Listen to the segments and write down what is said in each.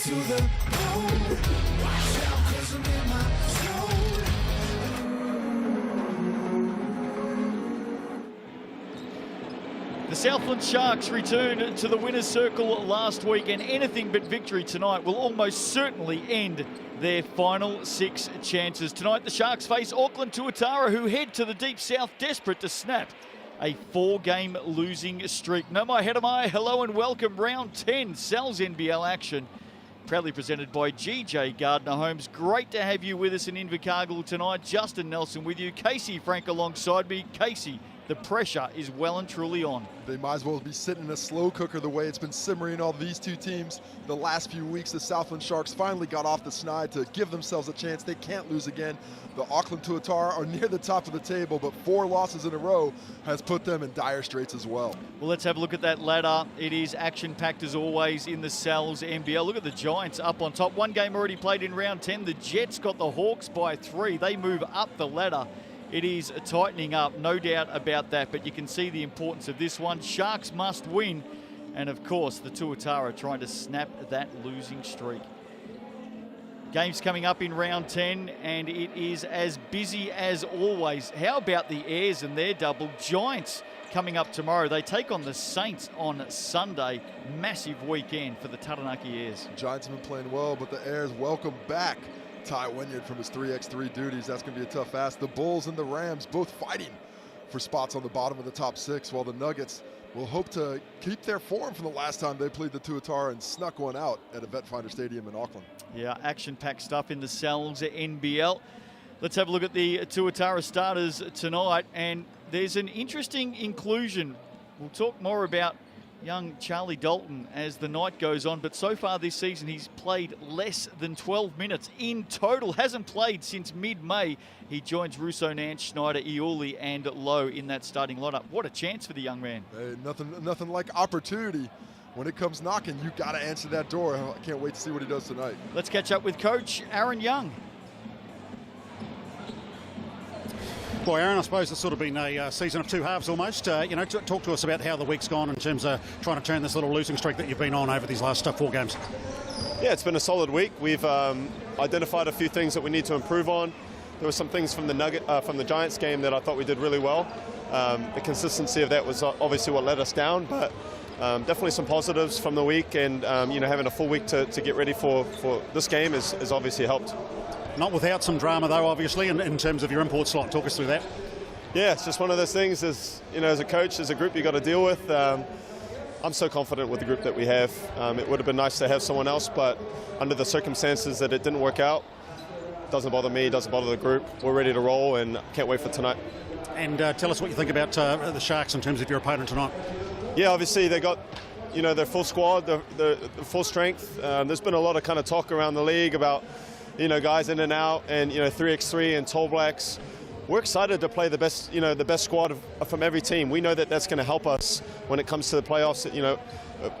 to the bone. Watch out, 'cause I'm in my zone. The Southland Sharks returned to the winner's circle last week, and anything but victory tonight will almost certainly end their final 6 chances. Tonight, the Sharks face Auckland Tuatara, who head to the deep south desperate to snap a 4-game losing streak. No mai, hera mai, hello and welcome. Round 10, NZNBL action. Proudly presented by GJ Gardner Homes. Great to have you with us in Invercargill tonight. Justin Nelson with you. Casey Frank alongside me. Casey, the pressure is well and truly on. They might as well be sitting in a slow cooker the way it's been simmering all these two teams the last few weeks. The Southland Sharks finally got off the snide to give themselves a chance. They can't lose again. The Auckland Tuatara are near the top of the table, but 4 losses in a row has put them in dire straits as well. Well, let's have a look at that ladder. It is action-packed as always in the NZNBL. Look at the Giants up on top. 1 game already played in round 10. The Jets got the Hawks by 3. They move up the ladder. It is tightening up, no doubt about that, but you can see the importance of this one. Sharks must win, and of course, the Tuatara trying to snap that losing streak. Games coming up in round 10, and it is as busy as always. How about the Airs and their double? Giants coming up tomorrow. They take on the Saints on Sunday. Massive weekend for the Taranaki Airs. Giants have been playing well, but the Airs welcome back Ty Wynyard from his 3x3 duties. That's going to be a tough ask. The Bulls and the Rams both fighting for spots on the bottom of the top 6, while the Nuggets will hope to keep their form from the last time they played the Tuatara and snuck one out at Event Finder Stadium in Auckland. Yeah, action-packed stuff in the NZNBL. Let's have a look at the Tuatara starters tonight, and there's an interesting inclusion. We'll talk more about young Charlie Dalton as the night goes on, but so far this season he's played less than 12 minutes in total. Hasn't played since mid-May. He joins Russo, Nance, Schneider, Iuli and Lowe in that starting lineup. What a chance for the young man. Hey, nothing like opportunity. When it comes knocking, you got to answer that door. I can't wait to see what he does tonight. Let's catch up with Coach Aaron Young. Well, Aaron, I suppose it's sort of been a season of 2 halves almost. Talk to us about how the week's gone in terms of trying to turn this little losing streak that you've been on over these last 4 games. Yeah, it's been a solid week. We've identified a few things that we need to improve on. There were some things from the Giants game that I thought we did really well. The consistency of that was obviously what let us down, but definitely some positives from the week, and having a full week to get ready for this game has obviously helped. Not without some drama, though, obviously, in terms of your import slot. Talk us through that. Yeah, it's just one of those things, as a coach, as a group, you got to deal with. I'm so confident with the group that we have. It would have been nice to have someone else, but under the circumstances that it didn't work out, doesn't bother me, doesn't bother the group. We're ready to roll, and can't wait for tonight. And tell us what you think about the Sharks in terms of your opponent tonight. Yeah, obviously they got, their full squad, the full strength. There's been a lot of kind of talk around the league about, guys in and out, and 3x3 and Tall Blacks. We're excited to play the best squad from every team. We know that that's going to help us when it comes to the playoffs.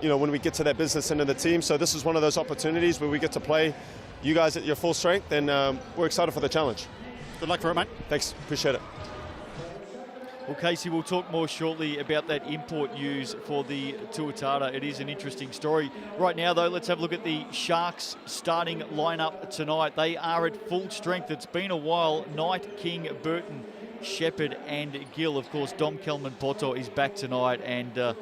When we get to that business end of the team. So this is one of those opportunities where we get to play you guys at your full strength, and we're excited for the challenge. Good luck for it, mate. Thanks, appreciate it. Well, Casey, we'll talk more shortly about that import use for the Tuatara. It is an interesting story. Right now, though, let's have a look at the Sharks starting lineup tonight. They are at full strength. It's been a while. Knight, King, Burton, Shepherd and Gill. Of course, Dom Kelman Poto is back tonight, and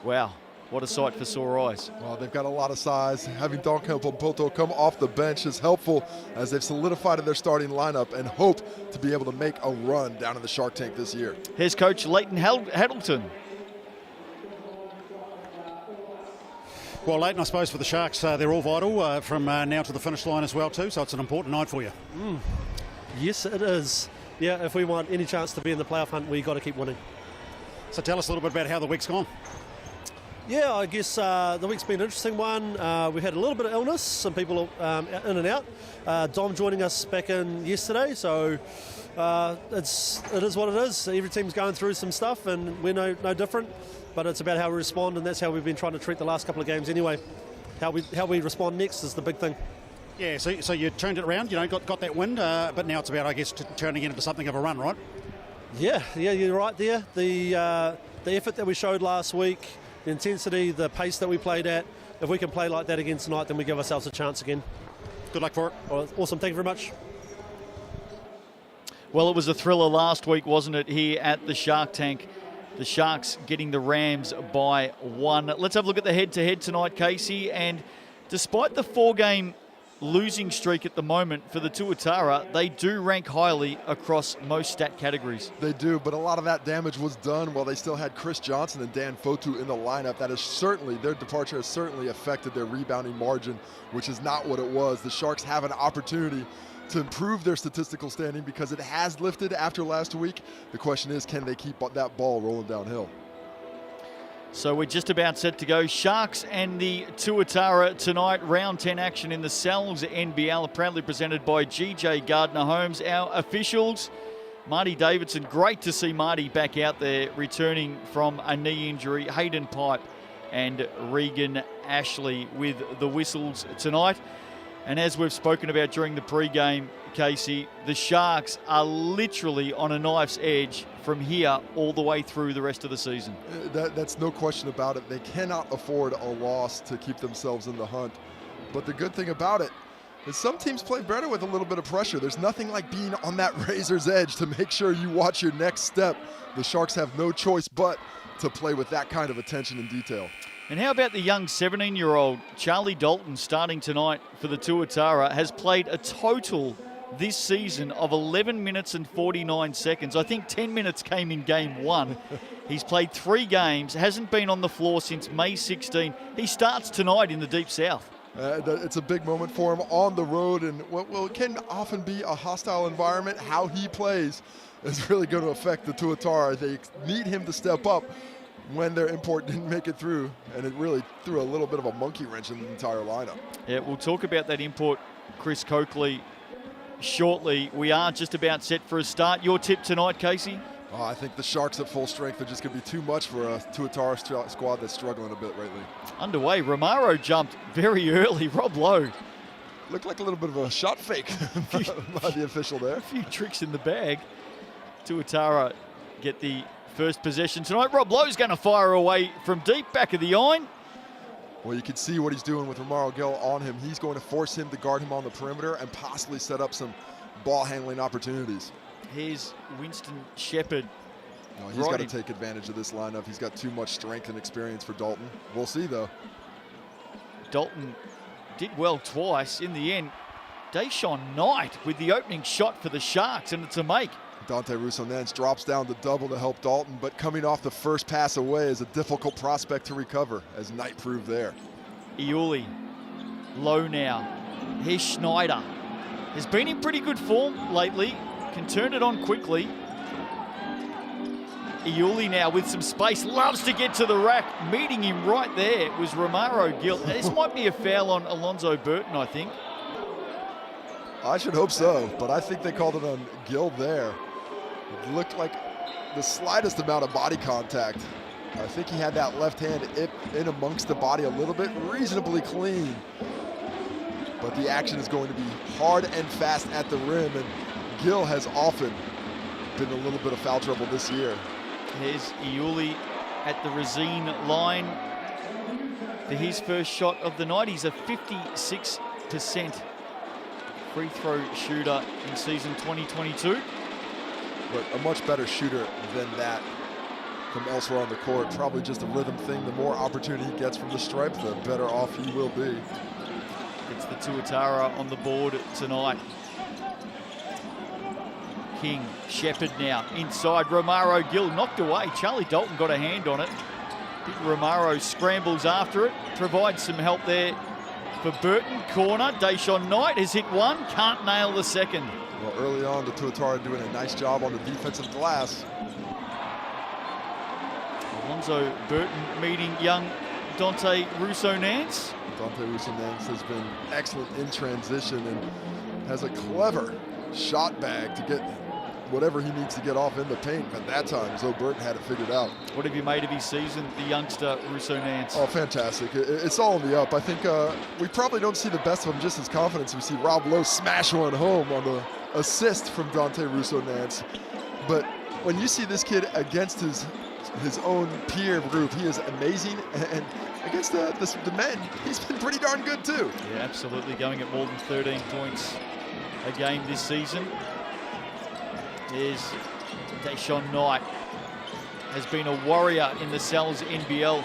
wow, what a sight for sore eyes. Well, they've got a lot of size. Having Dom Kelman Poto come off the bench is helpful as they've solidified their starting lineup and hope to be able to make a run down in the Shark Tank this year. Here's Coach Leighton Haddleton. Well, Leighton, I suppose for the Sharks, they're all vital from now to the finish line as well too, so it's an important night for you. Yes, it is. Yeah, if we want any chance to be in the playoff hunt, we've got to keep winning. So tell us a little bit about how the week's gone. Yeah, I guess the week's been an interesting one. We had a little bit of illness, some people in and out. Dom joining us back in yesterday, so it is what it is. Every team's going through some stuff, and we're no different. But it's about how we respond, and that's how we've been trying to treat the last couple of games anyway. How we respond next is the big thing. Yeah, so you turned it around, got that win, but now it's about, I guess, turning it into something of a run, right? Yeah, you're right there. The effort that we showed last week, the intensity, the pace that we played at, if we can play like that again tonight, then we give ourselves a chance again. Good luck for it. All right, awesome, thank you very much. Well, it was a thriller last week, wasn't it, here at the Shark Tank? The Sharks getting the Rams by 1. Let's have a look at the head-to-head tonight, Casey. And despite the 4-game losing streak at the moment for the Tuatara, they do rank highly across most stat categories. They do, but a lot of that damage was done while they still had Chris Johnson and Dan Fotu in the lineup. That is certainly, their departure has certainly affected their rebounding margin, which is not what it was. The Sharks have an opportunity to improve their statistical standing because it has lifted after last week. The question is, can they keep that ball rolling downhill? So we're just about set to go. Sharks and the Tuatara tonight. Round 10 action in the NZNBL, proudly presented by GJ Gardner Homes. Our officials, Marty Davidson. Great to see Marty back out there, returning from a knee injury. Hayden Pipe and Regan Ashley with the whistles tonight. And as we've spoken about during the pre-game, Casey, the Sharks are literally on a knife's edge from here all the way through the rest of the season. That's no question about it. They cannot afford a loss to keep themselves in the hunt. But the good thing about it is some teams play better with a little bit of pressure. There's nothing like being on that razor's edge to make sure you watch your next step. The Sharks have no choice but to play with that kind of attention and detail. And how about the young 17-year-old Charlie Dalton starting tonight for the Tuatara? Has played a total this season of 11 minutes and 49 seconds. I think 10 minutes came in game 1. He's played 3 games, hasn't been on the floor since May 16. He starts tonight in the Deep South. It's a big moment for him on the road, and what can often be a hostile environment, how he plays is really going to affect the Tuatara. They need him to step up when their import didn't make it through, and it really threw a little bit of a monkey wrench in the entire lineup. Yeah, we'll talk about that import, Chris Coakley, shortly. We are just about set for a start. Your tip tonight, Casey? Oh, I think the Sharks at full strength are just going to be too much for a Tuatara squad that's struggling a bit lately. Underway, Romaro jumped very early. Rob Lowe. Looked like a little bit of a shot fake by the official there. A few tricks in the bag. Tuatara get the first possession tonight. Rob Lowe's going to fire away from deep, back of the iron. Well, you can see what he's doing with Romaro Gill on him. He's going to force him to guard him on the perimeter and possibly set up some ball handling opportunities. Here's Winston Shepherd. No, he's got to take advantage of this lineup. He's got too much strength and experience for Dalton. We'll see, though. Dalton did well twice. In the end, Deshaun Knight with the opening shot for the Sharks, and it's a make. Dante Russo-Nance drops down to double to help Dalton, but coming off the first pass away is a difficult prospect to recover, as Knight proved there. Iuli, low now. Here's Schneider. Has been in pretty good form lately. Can turn it on quickly. Iuli now with some space, loves to get to the rack. Meeting him right there was Romaro Gill. This might be a foul on Alonzo Burton, I think. I should hope so, but I think they called it on Gill there. It looked like the slightest amount of body contact. I think he had that left hand in amongst the body a little bit, reasonably clean. But the action is going to be hard and fast at the rim, and Gill has often been a little bit of foul trouble this year. Here's Iuli at the Resine line for his first shot of the night. He's a 56% free throw shooter in season 2022. But a much better shooter than that from elsewhere on the court. Probably just a rhythm thing. The more opportunity he gets from the stripe, the better off he will be. It's the Tuatara on the board tonight. King, Shepherd now inside. Romaro Gill knocked away. Charlie Dalton got a hand on it. Big Romaro scrambles after it, provides some help there for Burton. Corner, Deshaun Knight has hit one, can't nail the second. Well, early on, the Tuatara doing a nice job on the defensive glass. Alonzo Burton meeting young Dante Russo-Nance. Dante Russo-Nance has been excellent in transition and has a clever shot bag to get whatever he needs to get off in the paint. At that time, Zoe Burton had it figured out. What have you made of his season, the youngster Russo-Nance? Oh, fantastic. It's all in the up. I think we probably don't see the best of him just as confidence. We see Rob Lowe smash one home on the assist from Dante Russo-Nance. But when you see this kid against his own peer group, he is amazing. against the men, he's been pretty darn good too. Yeah, absolutely, going at more than 13 points a game this season. There's Deshaun Knight, has been a warrior in the Sal's NBL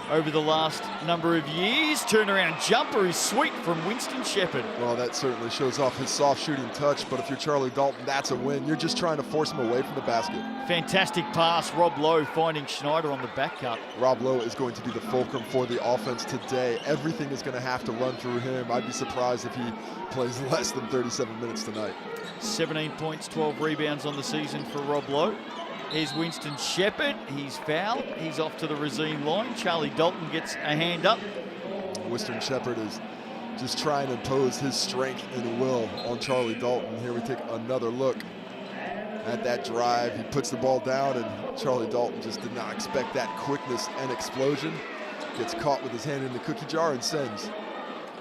over the last number of years. Turnaround jumper is sweet from Winston Shepherd. Well, that certainly shows off his soft shooting touch, but if you're Charlie Dalton, that's a win. You're just trying to force him away from the basket. Fantastic pass, Rob Lowe finding Schneider on the back cut. Rob Lowe is going to be the fulcrum for the offense today. Everything is going to have to run through him. I'd be surprised if he plays less than 37 minutes tonight. 17 points, 12 rebounds on the season for Rob Lowe. Here's Winston Shepherd. He's fouled. He's off to the Racine line. Charlie Dalton gets a hand up. Winston Shepherd is just trying to impose his strength and will on Charlie Dalton. Here we take another look at that drive. He puts the ball down, and Charlie Dalton just did not expect that quickness and explosion. Gets caught with his hand in the cookie jar and sends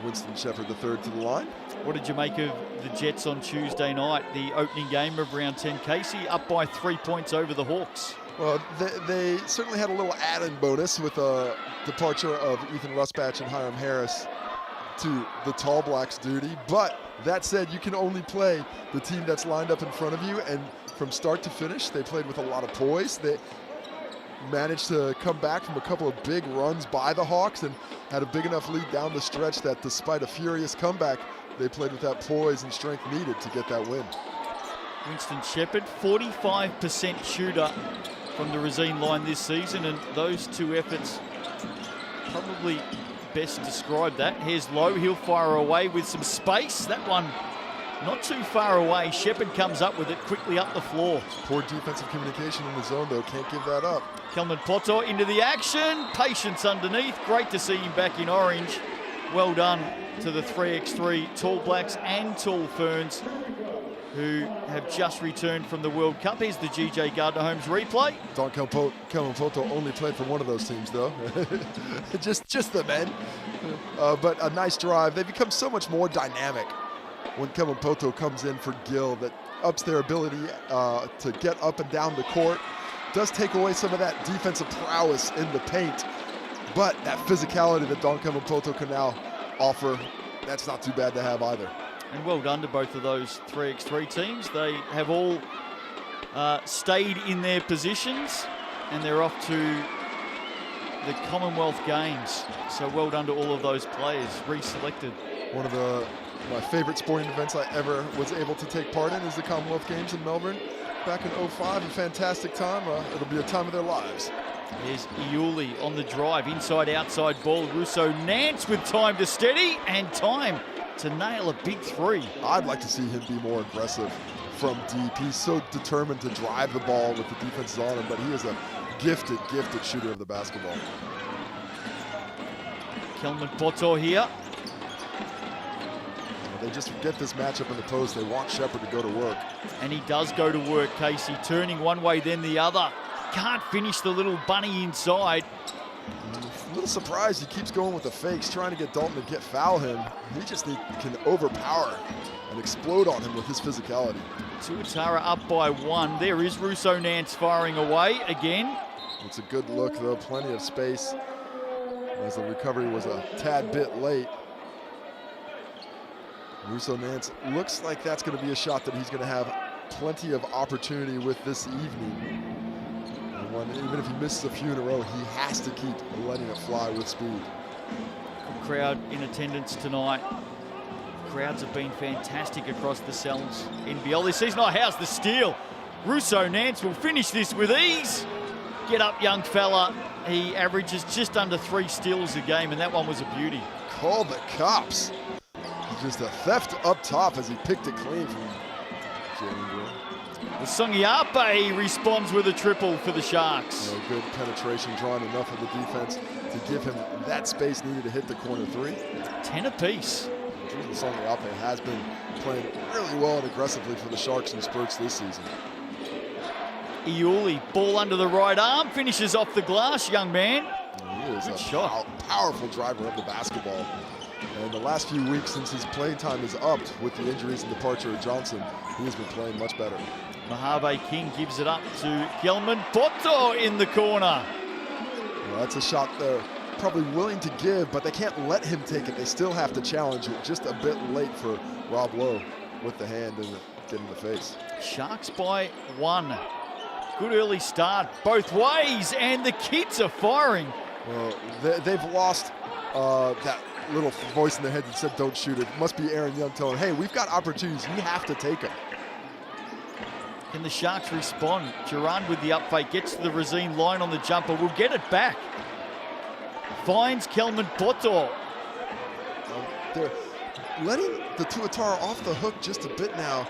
Winston Shepherd III to the line. What did you make of the Jets on Tuesday night, the opening game of round 10? Casey up by 3 points over the Hawks. Well, they certainly had a little add-in bonus with a departure of Ethan Rusbatch and Hiram Harris to the Tall Blacks duty. But that said, you can only play the team that's lined up in front of you, and from start to finish, they played with a lot of poise. They managed to come back from a couple of big runs by the Hawks and had a big enough lead down the stretch that despite a furious comeback, they played with that poise and strength needed to get that win. Winston Shepherd, 45% shooter from the Racine line this season, and those two efforts probably best describe that. Here's Lowe, he'll fire away with some space. That one not too far away. Shepherd comes up with it quickly up the floor. Poor defensive communication in the zone, though. Can't give that up. Kelman Poto into the action. Patience underneath. Great to see him back in orange. Well done to the 3x3 Tall Blacks and Tall Ferns, who have just returned from the World Cup. Here's the GJ Gardner-Holmes replay. Don Kelman Poto only played for one of those teams, though. just the men. But a nice drive. They become so much more dynamic when Kelman Poto comes in for Gill. That ups their ability to get up and down the court. Does take away some of that defensive prowess in the paint. But that physicality that Don Kelman Poto can now offer, that's not too bad to have either. And well done to both of those 3x3 teams. They have all stayed in their positions, and they're off to the Commonwealth Games. So well done to all of those players reselected. One of my favorite sporting events I ever was able to take part in is the Commonwealth Games in Melbourne back in '05. A fantastic time. It'll be a time of their lives. There's Iuli on the drive, inside-outside ball. Russo Nance with time to steady and time to nail a big three. I'd like to see him be more aggressive from deep. He's so determined to drive the ball with the defenses on him, but he is a gifted shooter of the basketball. Kelman Poto here. They just get this matchup in the post. They want Shepherd to go to work. And he does go to work, Casey, turning one way then the other. Can't finish the little bunny inside. A little surprised he keeps going with the fakes, trying to get Dalton to foul him. He just can overpower and explode on him with his physicality. Tuatara up by one. There is Russo Nance firing away again. It's a good look, though. Plenty of space as the recovery was a tad bit late. Russo Nance looks like that's going to be a shot that he's going to have plenty of opportunity with this evening. And even if he misses a few in a row, he has to keep letting it fly with speed. Good crowd in attendance tonight. Crowds have been fantastic across the Sal's NBL this season. Oh, how's the steal? Russo Nance will finish this with ease. Get up, young fella. He averages just under 3 steals a game, and that one was a beauty. Call the cops. Just a theft up top as he picked it clean from Jalen Green. Songiape responds with a triple for the Sharks. Good penetration, drawing enough of the defense to give him that space needed to hit the corner three. 10 apiece. Songiape has been playing really well and aggressively for the Sharks in spurts this season. Iuli, ball under the right arm, finishes off the glass, young man. He is Good a shot. Powerful driver of the basketball. And the last few weeks since his playing time is upped with the injuries and departure of Johnson, he has been playing much better. Mojave King gives it up to Kelman Poto in the corner. Well, that's a shot there probably willing to give, but they can't let him take it. They still have to challenge it. Just a bit late for Rob Lowe with the hand and get in the face. Sharks by 1. Good early start both ways, and the kids are firing. Well, they've lost that little voice in their head that said don't shoot it. It must be Aaron Young telling, hey, we've got opportunities. You have to take them. Can the Sharks respond? Duran with the up fake, gets to the Racine line on the jumper, will get it back. Finds Kelman Poto. They're letting the Tuatara off the hook just a bit now,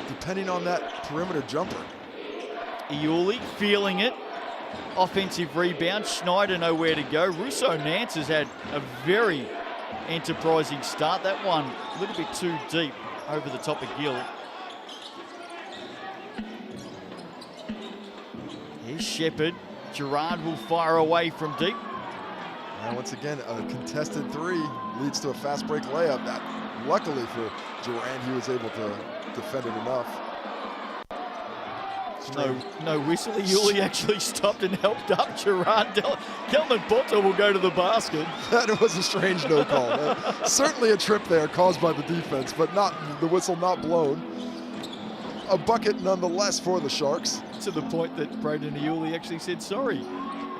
depending on that perimeter jumper. Iuli feeling it. Offensive rebound. Schneider nowhere to go. Russo Nance has had a very enterprising start. That one a little bit too deep over the top of Gill. Here's Shepherd. Gerard will fire away from deep. And once again, a contested 3 leads to a fast break layup. That, luckily for Durant, he was able to defend it enough. No whistle. Iuli actually stopped and helped up Gerard. Kelman Poto will go to the basket. That was a strange no call. Certainly a trip there caused by the defense, but not the whistle not blown. A bucket nonetheless for the Sharks. To the point that Braden Iuli actually said sorry.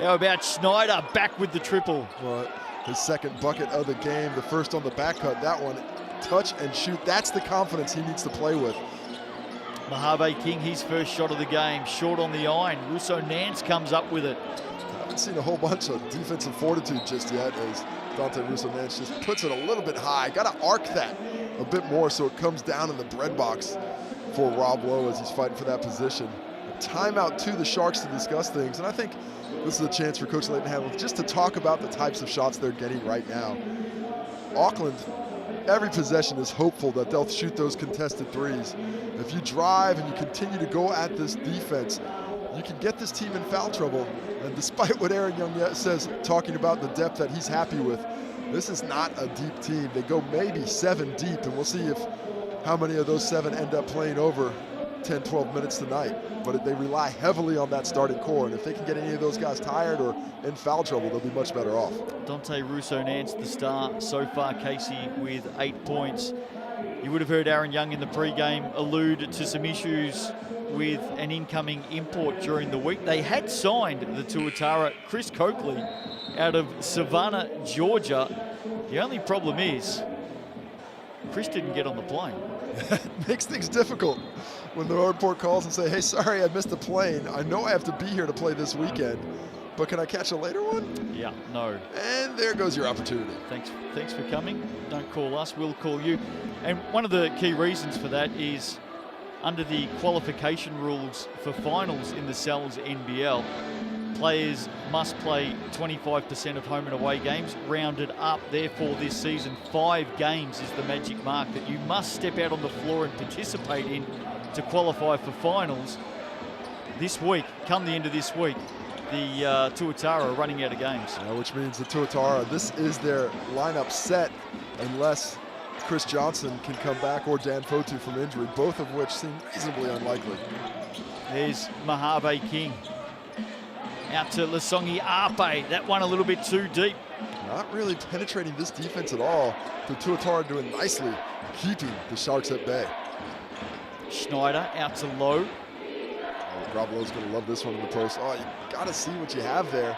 How about Schneider back with the triple? Well, his second bucket of the game, the first on the back cut. That one, touch and shoot. That's the confidence he needs to play with. Mojave King, his first shot of the game, short on the iron. Russo Nance comes up with it. I haven't seen a whole bunch of defensive fortitude just yet as Dante Russo Nance just puts it a little bit high. Got to arc that a bit more so it comes down in the bread box for Rob Lowe as he's fighting for that position. A timeout to the Sharks to discuss things, and I think this is a chance for Coach Leighton Hamilton just to talk about the types of shots they're getting right now. Auckland, every possession is hopeful that they'll shoot those contested 3s. If you drive and you continue to go at this defense, you can get this team in foul trouble. And despite what Aaron Young says, talking about the depth that he's happy with, this is not a deep team. They go maybe 7 deep, and we'll see how many of those 7 end up playing over 10, 12 minutes tonight. But they rely heavily on that starting core, and if they can get any of those guys tired or in foul trouble, they'll be much better off. Dante Russo Nance, the star so far, Casey, with 8 points. You would have heard Aaron Young in the pre-game allude to some issues with an incoming import during the week. They had signed the Tuatara, Chris Coakley, out of Savannah, Georgia. The only problem is Chris didn't get on the plane. Makes things difficult when the report calls and say, hey, sorry, I missed the plane. I know I have to be here to play this weekend, but can I catch a later one? Yeah, no. And there goes your opportunity. Thanks for coming. Don't call us, we'll call you. And one of the key reasons for that is under the qualification rules for finals in the Cells NBL, players must play 25% of home and away games, rounded up. Therefore, this season, 5 games is the magic mark that you must step out on the floor and participate in to qualify for finals. This week, come the end of this week, the Tuatara are running out of games. Which means the Tuatara, this is their lineup set unless Chris Johnson can come back or Dan Fotu from injury, both of which seem reasonably unlikely. There's Mojave King. Out to Lasongi Ape. That one a little bit too deep. Not really penetrating this defense at all. The Tuatara doing nicely, keeping the Sharks at bay. Schneider out to Lowe. Rob Lowe's going to love this one in the post. Oh, you got to see what you have there.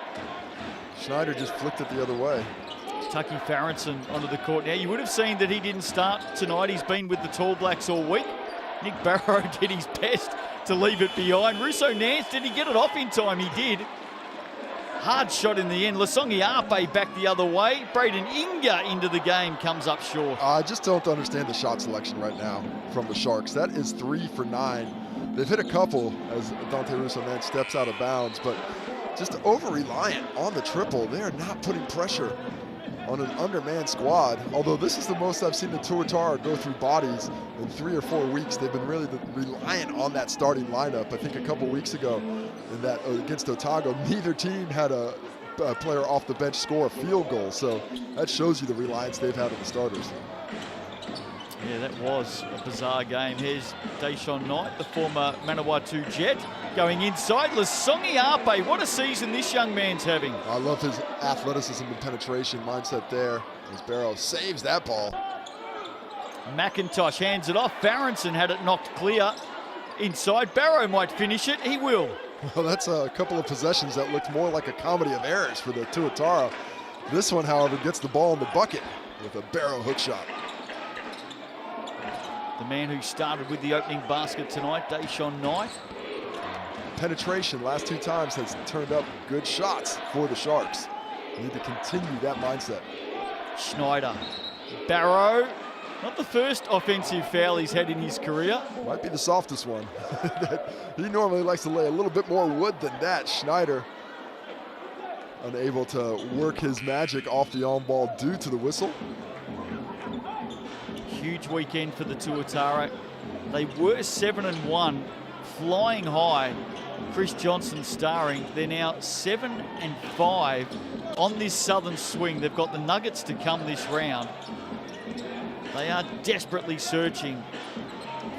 Schneider just flicked it the other way. Tucky Farrington onto the court. Now, you would have seen that he didn't start tonight. He's been with the Tall Blacks all week. Nick Barrow did his best to leave it behind. Russo Nance, did he get it off in time? He did. Hard shot in the end. Lasongi Ape back the other way. Braden Inga into the game, comes up short. I just don't understand the shot selection right now from the Sharks. That is 3 for 9. They've hit a couple as Dante Russo Nance steps out of bounds, but just over-reliant on the triple. They are not putting pressure on an undermanned squad. Although this is the most I've seen the Tuatara go through bodies in 3 or 4 weeks. They've been really reliant on that starting lineup. I think a couple weeks ago in that against Otago, neither team had a player off the bench score a field goal. So that shows you the reliance they've had on the starters. Yeah, that was a bizarre game. Here's Deshaun Knight, the former Manawatu Jet, going inside. Lasongi Ape, what a season this young man's having. I love his athleticism and penetration mindset there as Barrow saves that ball. McIntosh hands it off. Farrenson had it knocked clear inside. Barrow might finish it. He will. Well, that's a couple of possessions that looked more like a comedy of errors for the Tuatara. This one, however, gets the ball in the bucket with a Barrow hook shot. The man who started with the opening basket tonight, Deshaun Knight. Penetration last 2 times has turned up good shots for the Sharks. Need to continue that mindset. Schneider. Barrow. Not the first offensive foul he's had in his career. Might be the softest one. He normally likes to lay a little bit more wood than that. Schneider unable to work his magic off the on-ball due to the whistle. Huge weekend for the Tuatara. They were 7-1, flying high. Chris Johnson starring. They're now 7-5 on this southern swing. They've got the Nuggets to come this round. They are desperately searching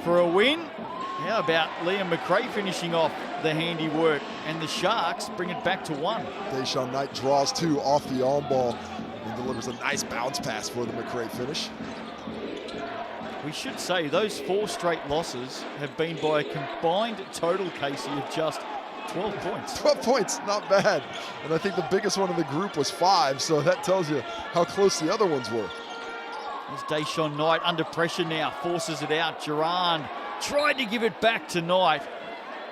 for a win. How about Liam McRae finishing off the handiwork, and the Sharks bring it back to 1. Deshaun Knight draws 2 off the on-ball and delivers a nice bounce pass for the McRae finish. We should say those 4 straight losses have been by a combined total, Casey, of just 12 points. 12 points, not bad. And I think the biggest one in the group was 5, so that tells you how close the other ones were. There's Deshaun Knight under pressure now, forces it out. Duran tried to give it back to Knight.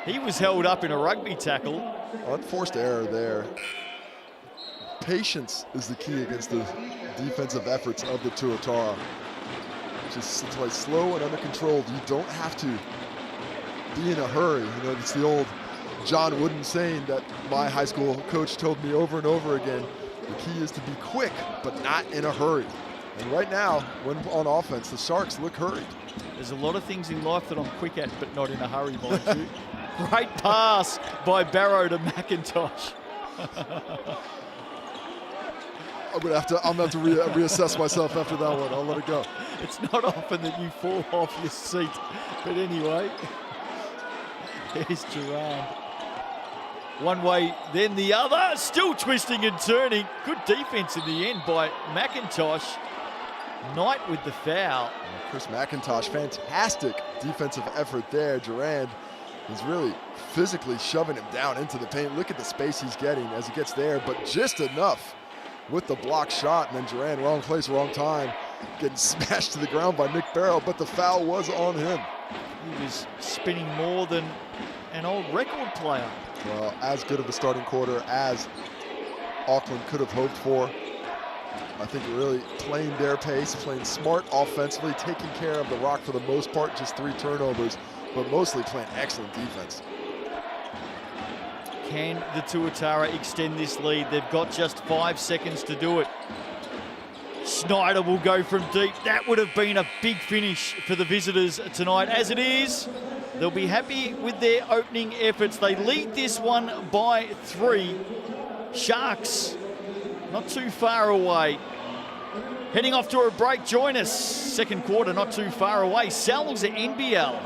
He was held up in a rugby tackle. Unforced error there. Patience is the key against the defensive efforts of the Tuatara. Just play slow and under control. You don't have to be in a hurry. You know, it's the old John Wooden saying that my high school coach told me over and over again. The key is to be quick, but not in a hurry. And right now, when on offense, the Sharks look hurried. There's a lot of things in life that I'm quick at, but not in a hurry, mind you. Great pass by Barrow to McIntosh. I'm gonna have to reassess myself after that one. I'll let it go. It's not often that you fall off your seat, but anyway, there's Durand. One way, then the other, still twisting and turning. Good defense in the end by McIntosh. Knight with the foul. Chris McIntosh, fantastic defensive effort there. Durand is really physically shoving him down into the paint. Look at the space he's getting as he gets there, but just enough with the block shot. And then Durand, wrong place, wrong time, getting smashed to the ground by Nick Barrow, but the foul was on him. He was spinning more than an old record player. Well, as good of a starting quarter as Auckland could have hoped for. I think really playing their pace, playing smart offensively, taking care of the rock for the most part, just 3 turnovers, but mostly playing excellent defense. Can the Tuatara extend this lead? They've got just 5 seconds to do it. Schneider will go from deep. That would have been a big finish for the visitors tonight. As it is, they'll be happy with their opening efforts. They lead this one by 3. Sharks not too far away. Heading off to a break, join us. Second quarter not too far away. Sal's NBL.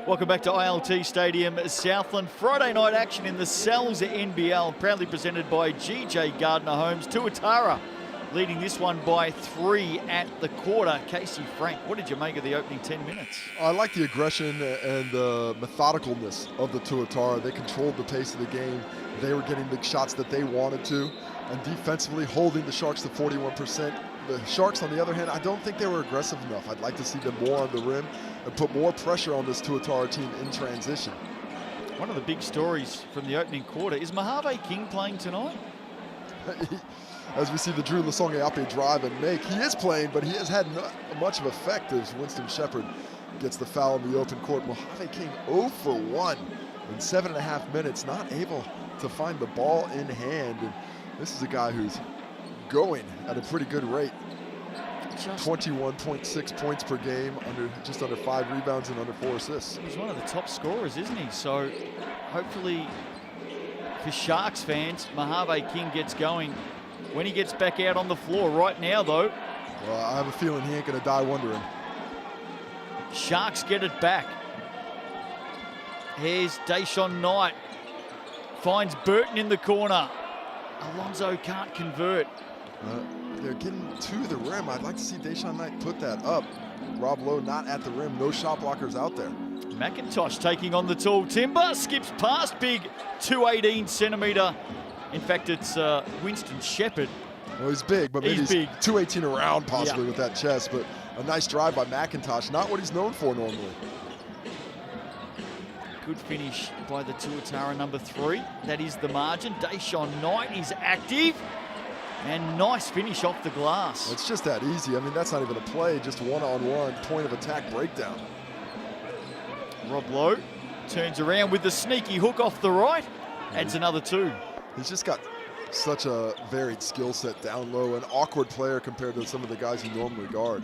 Welcome back to ILT Stadium, Southland. Friday night action in the Cells NBL, proudly presented by GJ Gardner Homes. Tuatara leading this one by 3 at the quarter. Casey Frank, what did you make of the opening 10 minutes? I like the aggression and the methodicalness of the Tuatara. They controlled the pace of the game. They were getting the shots that they wanted to, and defensively holding the Sharks to 41%. The Sharks, on the other hand, I don't think they were aggressive enough. I'd like to see them more on the rim and put more pressure on this Tuatara team in transition. One of the big stories from the opening quarter, is Mojave King playing tonight? As we see the Drew Lasongeape drive and make, he is playing, but he has had not much of effect as Winston Shepard gets the foul in the open court. Mojave King 0 for 1 in 7.5 minutes, not able to find the ball in hand. And this is a guy who's going at a pretty good rate. 21.6 points per game, just under 5 rebounds and under 4 assists. He's one of the top scorers, isn't he? So hopefully for Sharks fans, Mojave King gets going when he gets back out on the floor. Right now, though, well, I have a feeling he ain't going to die wondering. Sharks get it back. Here's Deshaun Knight. Finds Burton in the corner. Alonso can't convert. They're getting to the rim. I'd like to see Deshaun Knight put that up. Rob Lowe not at the rim. No shot blockers out there. McIntosh taking on the tall timber. Skips past big 218-centimeter. In fact, it's Winston Shepard. Well, he's big, but maybe he's big. 218 around possibly with that chest. But a nice drive by McIntosh. Not what he's known for normally. Good finish by the Tuatara number 3. That is the margin. Deshaun Knight is active. And nice finish off the glass. It's just that easy. I mean, that's not even a play, just one-on-one point of attack breakdown. Rob Lowe turns around with the sneaky hook off the right. Adds another 2. He's just got such a varied skill set down low, an awkward player compared to some of the guys he normally guard.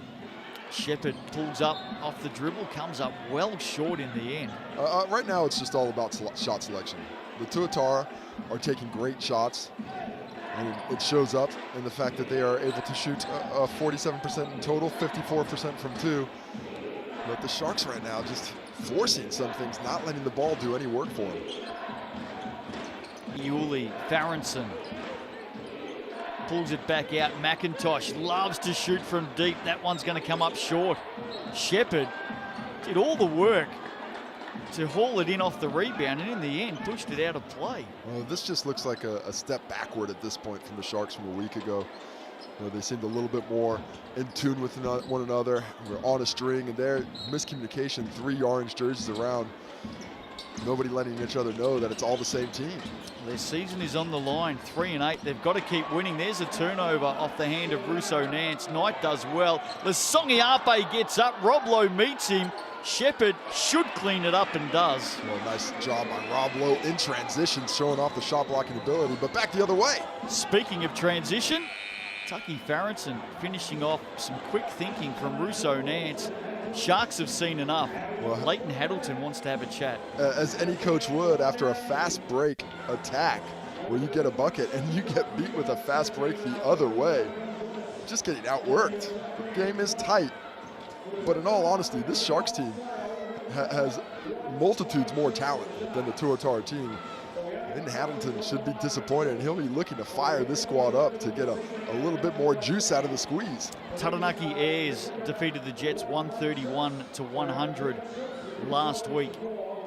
Shepard pulls up off the dribble, comes up well short in the end. Right now, it's just all about shot selection. The Tuatara are taking great shots. And it shows up in the fact that they are able to shoot 47% in total, 54% from 2. But the Sharks right now just forcing some things, not letting the ball do any work for them. Yuli, Farrenson pulls it back out. McIntosh loves to shoot from deep. That one's going to come up short. Shepard did all the work to haul it in off the rebound, and in the end pushed it out of play. Well, this just looks like a step backward at this point from the Sharks from a week ago. You know, they seemed a little bit more in tune with one another. We're on a string, and there, miscommunication, 3 orange jerseys around. Nobody letting each other know that it's all the same team. Their season is on the line, 3-8. They've got to keep winning. There's a turnover off the hand of Russo Nance. Knight does well. Lasongeape gets up. Rob Lowe meets him. Shepard should clean it up and does. Well, nice job by Rob Lowe in transition, showing off the shot blocking ability, but back the other way. Speaking of transition, Tucky Farrenson finishing off some quick thinking from Russo Nance. Sharks have seen enough. Well, Leighton Haddleton wants to have a chat. As any coach would after a fast break attack where you get a bucket and you get beat with a fast break the other way. Just getting outworked. The game is tight. But in all honesty, this Sharks team has multitudes more talent than the Tuatara team. And Haddleton should be disappointed, and he'll be looking to fire this squad up to get a little bit more juice out of the squeeze. Taranaki Airs defeated the Jets 131-100 last week.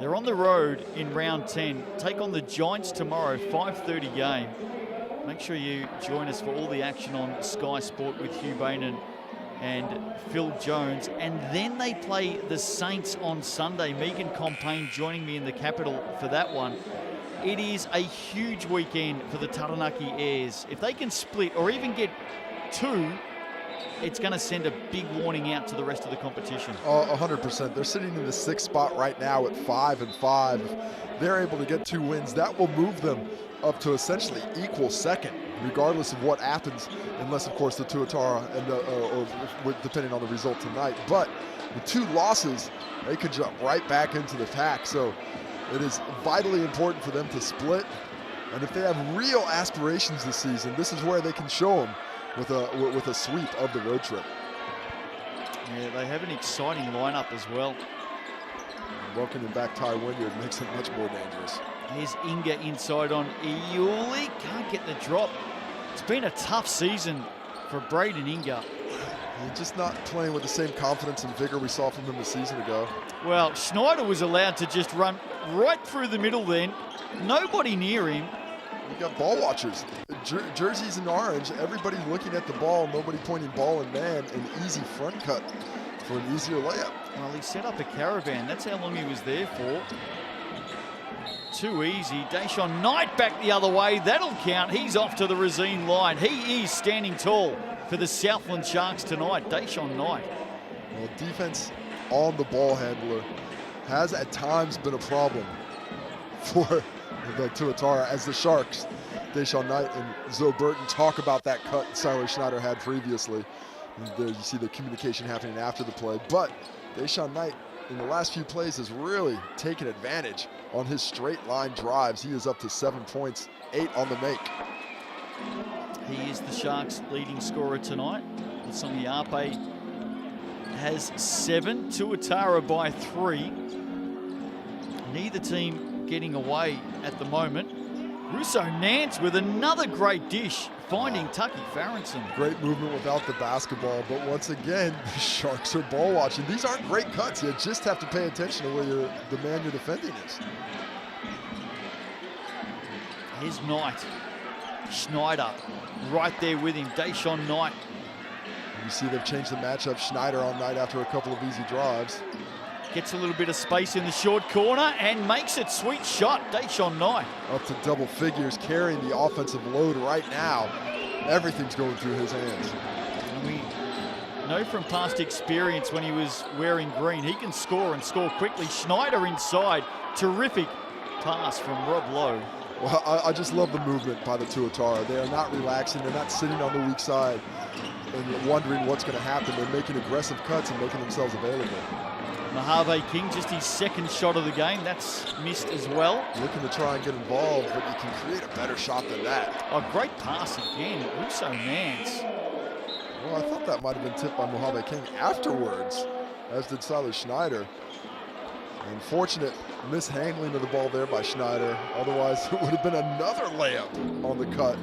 They're on the road in round 10. Take on the Giants tomorrow, 5:30 game. Make sure you join us for all the action on Sky Sport with Hugh Bainan and Phil Jones. And then they play the Saints on Sunday. Megan Compain joining me in the capital for that one. It is a huge weekend for the Taranaki Airs. If they can split or even get 2, it's going to send a big warning out to the rest of the competition. 100%. They're sitting in the 6th spot right now at 5-5. If they're able to get 2 wins, that will move them up to essentially equal second, regardless of what happens, unless, of course, the Tuatara, or depending on the result tonight. But with 2 losses, they could jump right back into the pack. So it is vitally important for them to split. And if they have real aspirations this season, this is where they can show them with a sweep of the road trip. Yeah, they have an exciting lineup as well. Welcoming back Ty Wynyard makes it much more dangerous. Here's Inga inside on Iuli. Can't get the drop. It's been a tough season for Braden Inga. He's just not playing with the same confidence and vigor we saw from him a season ago. Well, Schneider was allowed to just run right through the middle then. Nobody near him. We got ball watchers. Jerseys in orange. Everybody's looking at the ball. Nobody pointing ball and man. An easy front cut for an easier layup. Well, he set up a caravan. That's how long he was there for. Too easy. Deshaun Knight back the other way. That'll count. He's off to the Racine line. He is standing tall for the Southland Sharks tonight. Deshaun Knight. Well, defense on the ball handler has at times been a problem for the Tuatara as the Sharks. Deshaun Knight and Zoe Burton talk about that cut Siler Schneider had previously. And there you see the communication happening after the play. But Deshaun Knight in the last few plays has really taken advantage on his straight line drives. He is up to 7 points, 8 on the make. He is the Sharks' leading scorer tonight. Songi Ape has 7, Tuatara by 3. Neither team getting away at the moment. Russo Nance with another great dish, finding Tucky Farrenson. Great movement without the basketball, but once again, the Sharks are ball watching. These aren't great cuts. You just have to pay attention to where the man you're defending is. Here's Knight. Schneider right there with him. Deshaun Knight. You see they've changed the matchup. Schneider on Knight after a couple of easy drives. Gets a little bit of space in the short corner and makes it. Sweet shot, Deshaun Knight. Up to double figures, carrying the offensive load right now. Everything's going through his hands. And we know from past experience when he was wearing green, he can score and score quickly. Schneider inside. Terrific pass from Rob Lowe. Well, I just love the movement by the Tuatara. They are not relaxing. They're not sitting on the weak side and wondering what's going to happen. They're making aggressive cuts and making themselves available. Mojave King, just his second shot of the game. That's missed as well. Looking to try and get involved, but you can create a better shot than that. Oh, great pass again. Russo Nance. Well, I thought that might have been tipped by Mojave King afterwards, as did Siler Schneider. Unfortunate mishandling of the ball there by Schneider. Otherwise, it would have been another layup on the cut.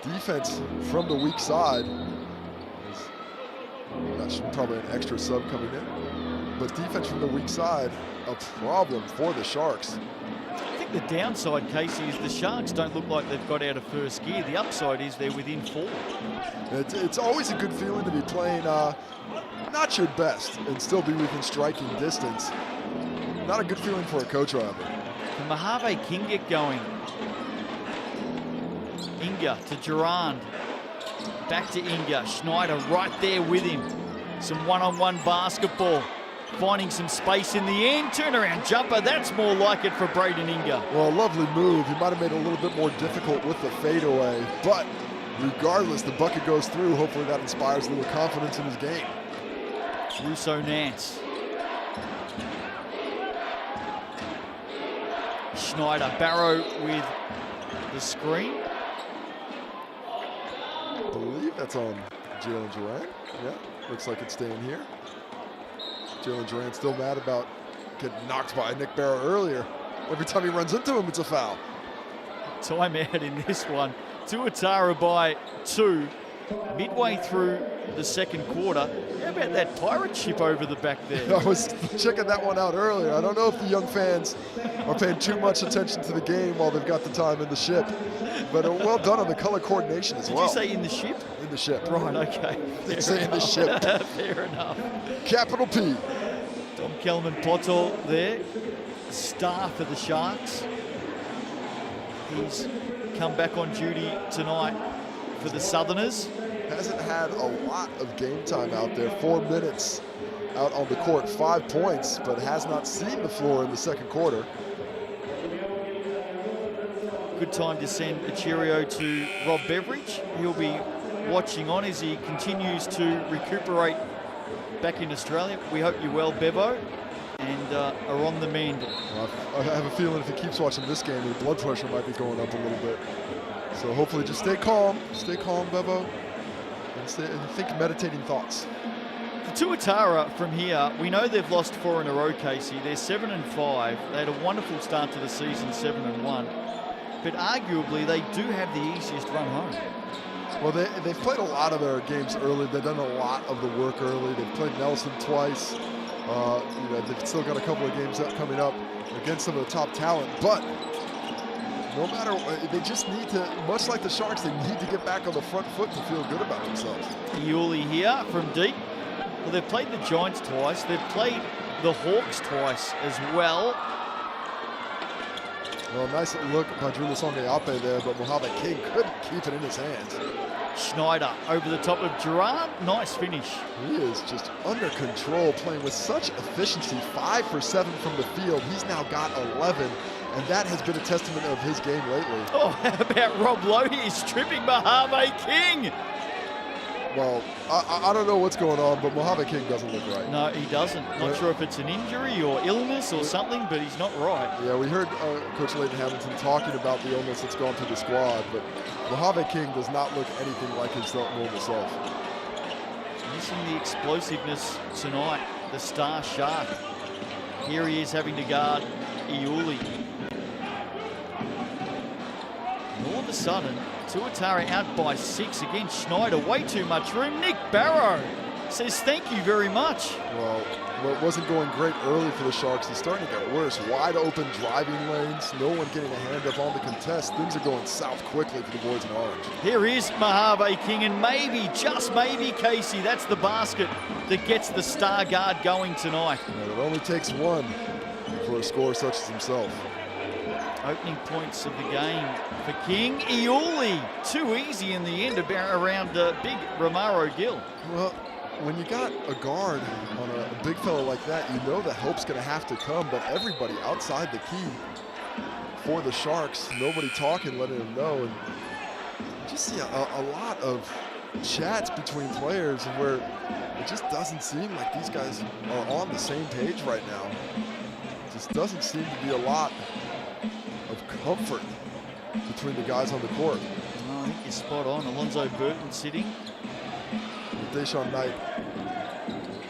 Defense from the weak side. That's probably an extra sub coming in. But defense from the weak side, a problem for the Sharks. I think the downside, Casey, is the Sharks don't look like they've got out of first gear. The upside is they're within 4. It's always a good feeling to be playing not your best and still be within striking distance. Not a good feeling for a coach, however. Can Mojave King get going? Inga to Durand. Back to Inga. Schneider right there with him. Some one-on-one basketball. Finding some space in the end. Turnaround jumper. That's more like it for Braden Inga. Well, a lovely move. He might have made it a little bit more difficult with the fadeaway. But regardless, the bucket goes through. Hopefully that inspires a little confidence in his game. Russo Nance. Schneider. Barrow with the screen. I believe that's on Jalen Duran. Yeah, looks like it's staying here. Jalen Duran still mad about getting knocked by Nick Barrow earlier. Every time he runs into him, it's a foul. Timeout in this one. Tuatara by 2. Midway through the second quarter. How about that pirate ship over the back there? I was checking that one out earlier. I don't know if the young fans are paying too much attention to the game while they've got the time in the ship. But well done on the color coordination as well. Did you say in the ship? In the ship. Right, okay. They say in the ship. Fair enough. Capital P. Tom Kelman Poto there. Star for the Sharks. He's come back on duty tonight for the Southerners. Hasn't had a lot of game time out there. 4 minutes out on the court, 5 points, but has not seen the floor in the second quarter. Good time to send a cheerio to Rob Beveridge. He'll be watching on as he continues to recuperate back in Australia. We hope you're well, Bevo, and are on the mend. Well, I have a feeling if he keeps watching this game, his blood pressure might be going up a little bit. So hopefully just stay calm, Bevo, and think meditating thoughts. Tuatara from here, we know they've lost 4 in a row, Casey. They're 7-5. They had a wonderful start to the season, 7-1. But arguably, they do have the easiest run home. Well, they've played a lot of their games early. They've done a lot of the work early. They've played Nelson twice. They've still got a couple of games coming up against some of the top talent. But no matter what, they just need to, much like the Sharks, they need to get back on the front foot to feel good about themselves. Iuli here from deep. Well, they've played the Giants twice. They've played the Hawks twice as well. Well, nice look by Julius Ongeape there, but Mojave King couldn't keep it in his hands. Schneider over the top of Gerard. Nice finish. He is just under control, playing with such efficiency. 5 for 7 from the field. He's now got 11, and that has been a testament of his game lately. Oh, how about Rob Lowe? He's tripping Mojave King. Well, I don't know what's going on, but Mojave King doesn't look right. No, he doesn't. Not sure if it's an injury or illness or something, but he's not right. Yeah, we heard Coach Leighton Hamilton talking about the illness that's gone through the squad, but Mojave King does not look anything like his normal self. Missing the explosiveness tonight, the star shark. Here he is having to guard Iuli. And all of a sudden, Tuatara out by 6 against Schneider. Way too much room. Nick Barrow says thank you very much. Well, it wasn't going great early for the Sharks. It's starting to get worse. Wide open driving lanes. No one getting a hand up on the contest. Things are going south quickly for the boys in orange. Here is Mojave King, and maybe, just maybe, Casey, that's the basket that gets the star guard going tonight. And it only takes one for a scorer such as himself. Opening points of the game for King. Iuli, too easy in the end around big Romaro Gill. Well, when you got a guard on a big fella like that, you know the help's going to have to come, but everybody outside the key for the Sharks, nobody talking, letting them know. And you just see a lot of chats between players where it just doesn't seem like these guys are on the same page right now. It just doesn't seem to be a lot of comfort between the guys on the court. Oh, I think you're spot on. Alonzo Burton sitting. Deshaun Knight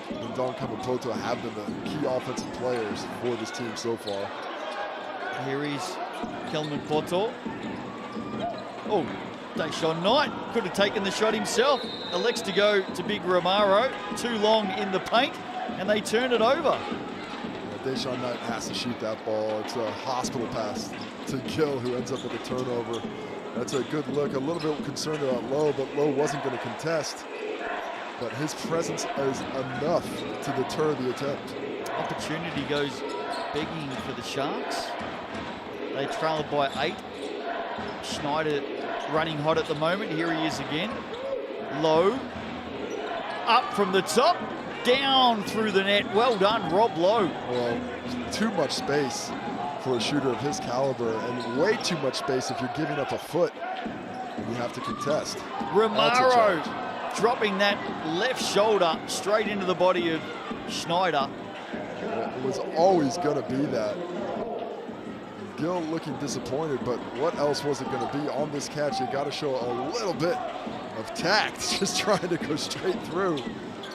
and Don Kamapoto have been the key offensive players for this team so far. Here is Kelman Poto. Oh, Deshaun Knight could have taken the shot himself. Elects to go to big Romaro. Too long in the paint, and they turn it over. Deshaun Knight has to shoot that ball. It's a hospital pass to Gill, who ends up with a turnover. That's a good look. A little bit concerned about Lowe, but Lowe wasn't going to contest. But his presence is enough to deter the attempt. Opportunity goes begging for the Sharks. They trail by 8. Schneider running hot at the moment. Here he is again. Lowe. Up from the top. Down through the net. Well done, Rob Lowe. Well, too much space for a shooter of his caliber, and way too much space if you're giving up a foot and you have to contest. Romaro dropping that left shoulder straight into the body of Schneider. It was always going to be that. Gill looking disappointed, but what else was it going to be on this catch? You got to show a little bit of tact, just trying to go straight through.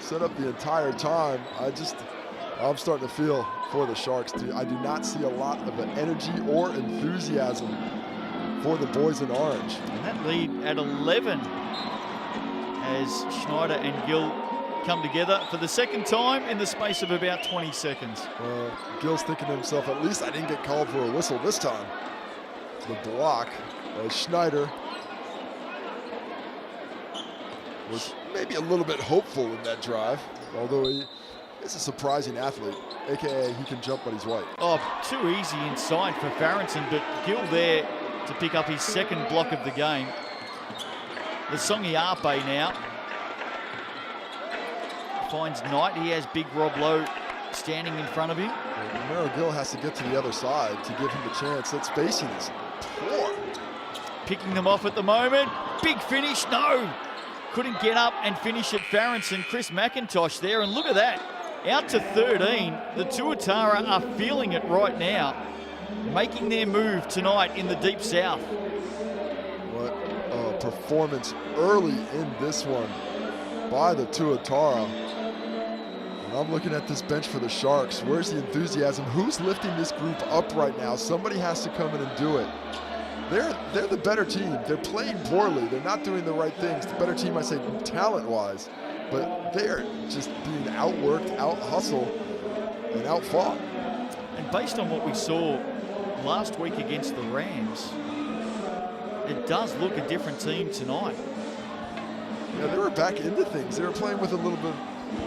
Set up the entire time. I'm starting to feel for the Sharks. I do not see a lot of energy or enthusiasm for the boys in orange. And that lead at 11 as Schneider and Gill come together for the second time in the space of about 20 seconds. Gill's thinking to himself, at least I didn't get called for a whistle this time. The block as Schneider was maybe a little bit hopeful in that drive, although he is a surprising athlete, aka he can jump but he's white. Oh, too easy inside for Farrington, but Gill there to pick up his second block of the game. Lasongi Ape now finds Knight. He has big Rob Lowe standing in front of him. Romero Gill has to get to the other side to give him the chance. That spacing is poor. Picking them off at the moment. Big finish, no. Couldn't get up and finish at Farrington. Chris McIntosh there, and look at that. Out to 13. The Tuatara are feeling it right now, making their move tonight in the Deep South. What a performance early in this one by the Tuatara. And I'm looking at this bench for the Sharks. Where's the enthusiasm? Who's lifting this group up right now? Somebody has to come in and do it. They're the better team. They're playing poorly. They're not doing the right things. The better team, I say, talent-wise. But they're just being outworked, out-hustled, and out-fought. And based on what we saw last week against the Rams, it does look a different team tonight. Yeah, they were back into things. They were playing with a little bit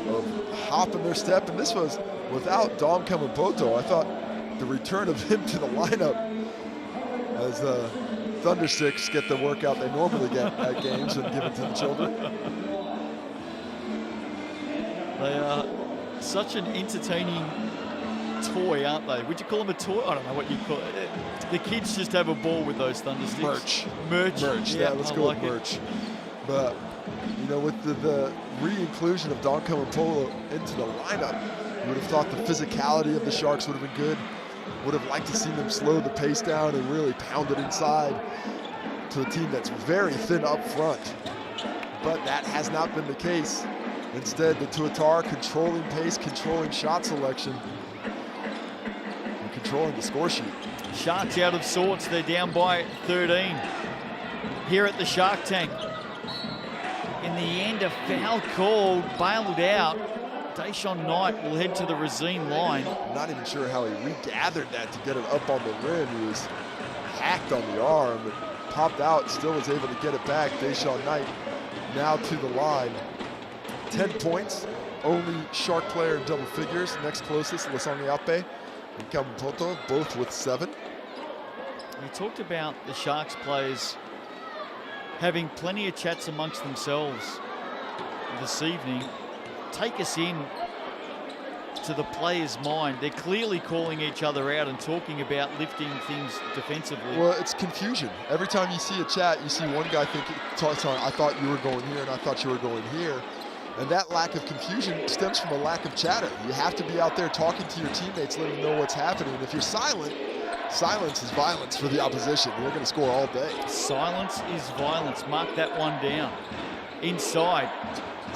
of hop in their step, and this was without Dom Kamapoto. I thought the return of him to the lineup as the Thundersticks get the workout they normally get at games and give it to the children. They are such an entertaining toy, aren't they? Would you call them a toy? I don't know what you call it. The kids just have a ball with those Thundersticks. Merch. Yeah, let's I go like with merch. But, you know, with the re-inclusion of Don Kamapolo into the lineup, you would have thought the physicality of the Sharks would have been good. Would have liked to see them slow the pace down and really pound it inside to a team that's very thin up front. But that has not been the case. Instead, the Tuatara controlling pace, controlling shot selection, and controlling the score sheet. Sharks out of sorts. They're down by 13 here at the Shark Tank. In the end, a foul called, bailed out. Deshaun Knight will head to the Racine line. I'm not even sure how he regathered that to get it up on the rim. He was hacked on the arm. It popped out, still was able to get it back. Deshaun Knight now to the line. 10 points, only Shark player in double figures. Next closest, Lasongi Ape and Kamapoto, both with 7. We talked about the Sharks players having plenty of chats amongst themselves this evening. Take us in to the players' mind. They're clearly calling each other out and talking about lifting things defensively. Well, it's confusion. Every time you see a chat, you see one guy thinking, I thought you were going here and I thought you were going here. And that lack of confusion stems from a lack of chatter. You have to be out there talking to your teammates, letting them know what's happening. And if you're silent, silence is violence for the opposition. They're going to score all day. Silence is violence. Mark that one down. Inside,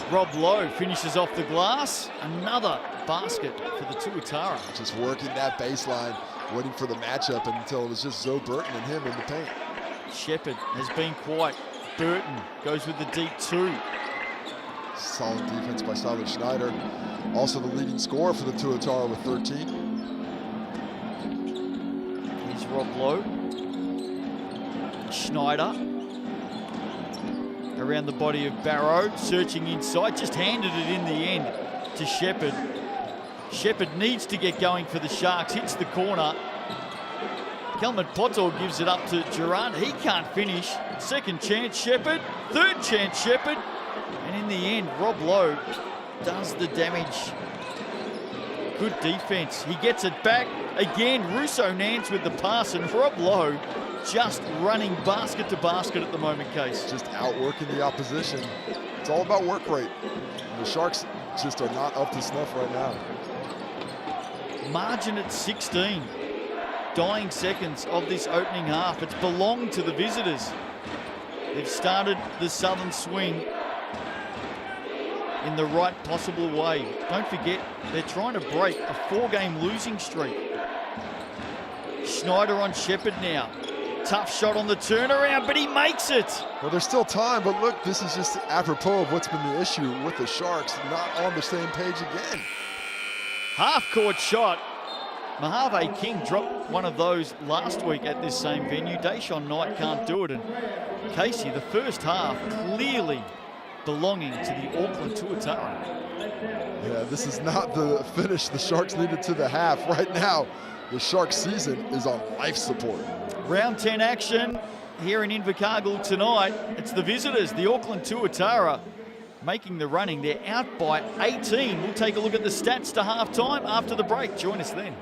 Rob Lowe finishes off the glass. Another basket for the Tuatara. Just working that baseline, waiting for the matchup until it was just Zoe Burton and him in the paint. Shepherd has been quiet. Burton goes with the deep 2. Solid defense by Siler Schneider. Also the leading scorer for the Tuatara with 13. Here's Rob Lowe. Schneider. Around the body of Barrow, searching inside, just handed it in the end to Shepherd. Shepherd needs to get going for the Sharks, hits the corner. Kelman Poto gives it up to Durant. He can't finish. Second chance, Shepherd. Third chance, Shepherd. And in the end, Rob Lowe does the damage. Good defense. He gets it back. Again, Russo Nance with the pass, and Rob Lowe just running basket to basket at the moment, Case. Just outworking the opposition. It's all about work rate. And the Sharks just are not up to snuff right now. Margin at 16. Dying seconds of this opening half. It's belonged to the visitors. They've started the Southern swing in the right possible way. Don't forget, they're trying to break a 4-game losing streak. Schneider on Shepherd now. Tough shot on the turnaround, but he makes it. Well, there's still time, but look, this is just apropos of what's been the issue with the Sharks, not on the same page again. Half-court shot. Mojave King dropped one of those last week at this same venue. Deshaun Knight can't do it. And Casey, the first half clearly belonging to the Auckland Tuatara. Yeah, this is not the finish the Sharks needed to the half. Right now, the Sharks season is on life support. Round 10 action here in Invercargill tonight. It's the visitors, the Auckland Tuatara, making the running. They're out by 18. We'll take a look at the stats to halftime after the break. Join us then.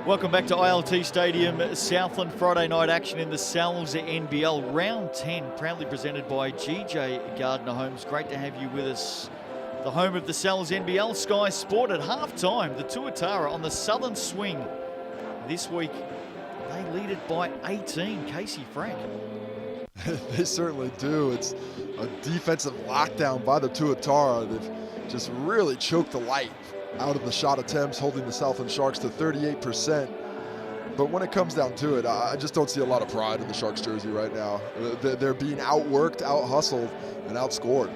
Welcome back to ILT Stadium, Southland. Friday night action in the NZNBL Round 10, proudly presented by GJ Gardner Homes. Great to have you with us. The home of the NZNBL, Sky Sport at half-time. The Tuatara on the southern swing. This week, they lead it by 18. Casey Frank. They certainly do. It's a defensive lockdown by the Tuatara. They've just really choked the light out of the shot attempts, holding the Southland Sharks to 38%. But when it comes down to it, I just don't see a lot of pride in the Sharks jersey right now. They're being outworked, out-hustled, and outscored.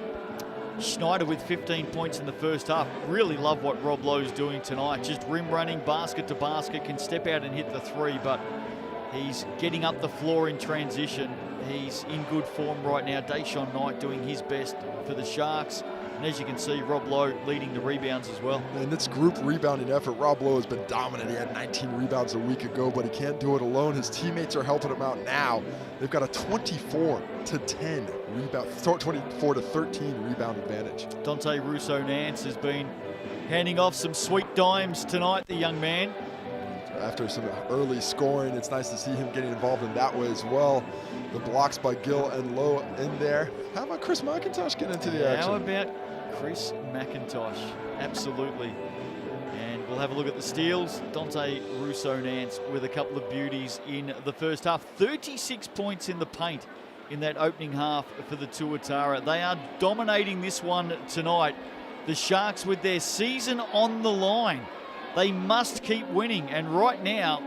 Schneider with 15 points in the first half. Really love what Rob Lowe's doing tonight. Just rim running, basket to basket, can step out and hit the three, but he's getting up the floor in transition. He's in good form right now. Deshaun Knight doing his best for the Sharks. And as you can see, Rob Lowe leading the rebounds as well. In this group rebounding effort, Rob Lowe has been dominant. He had 19 rebounds a week ago, but he can't do it alone. His teammates are helping him out now. They've got a 24-10 rebound, 24-13 rebound advantage. Dante Russo-Nance has been handing off some sweet dimes tonight, the young man. After some early scoring, it's nice to see him getting involved in that way as well. The blocks by Gill and Lowe in there. How about Chris McIntosh getting into the action? How about Chris McIntosh? Absolutely. And we'll have a look at the steals. Dante Russo-Nance with a couple of beauties in the first half. 36 points in the paint in that opening half for the Tuatara. They are dominating this one tonight. The Sharks with their season on the line. They must keep winning, and right now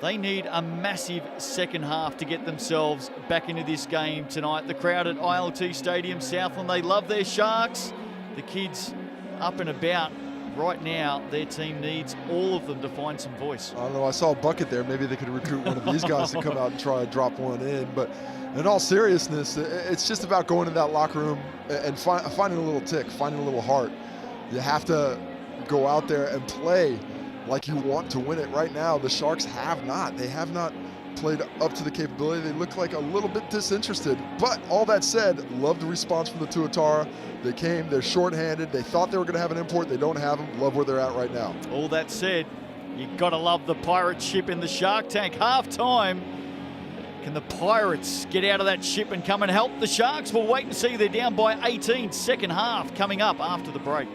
they need a massive second half to get themselves back into this game tonight. The crowd at ILT Stadium, Southland, they love their Sharks. The kids up and about. Right now, their team needs all of them to find some voice. I don't know, I saw a bucket there. Maybe they could recruit one of these guys to come out and try to drop one in. But in all seriousness, it's just about going in that locker room and finding a little tick, finding a little heart. You have to go out there and play like you want to win it. Right now, the Sharks have not. They have not played up to the capability. They look like a little bit disinterested. But all that said, love the response from the Tuatara. They came, they're shorthanded. They thought they were going to have an import. They don't have them. Love where they're at right now. All that said, you got to love the pirate ship in the Shark Tank. Half-time. Can the Pirates get out of that ship and come and help the Sharks? We'll wait and see. They're down by 18. Second half coming up after the break.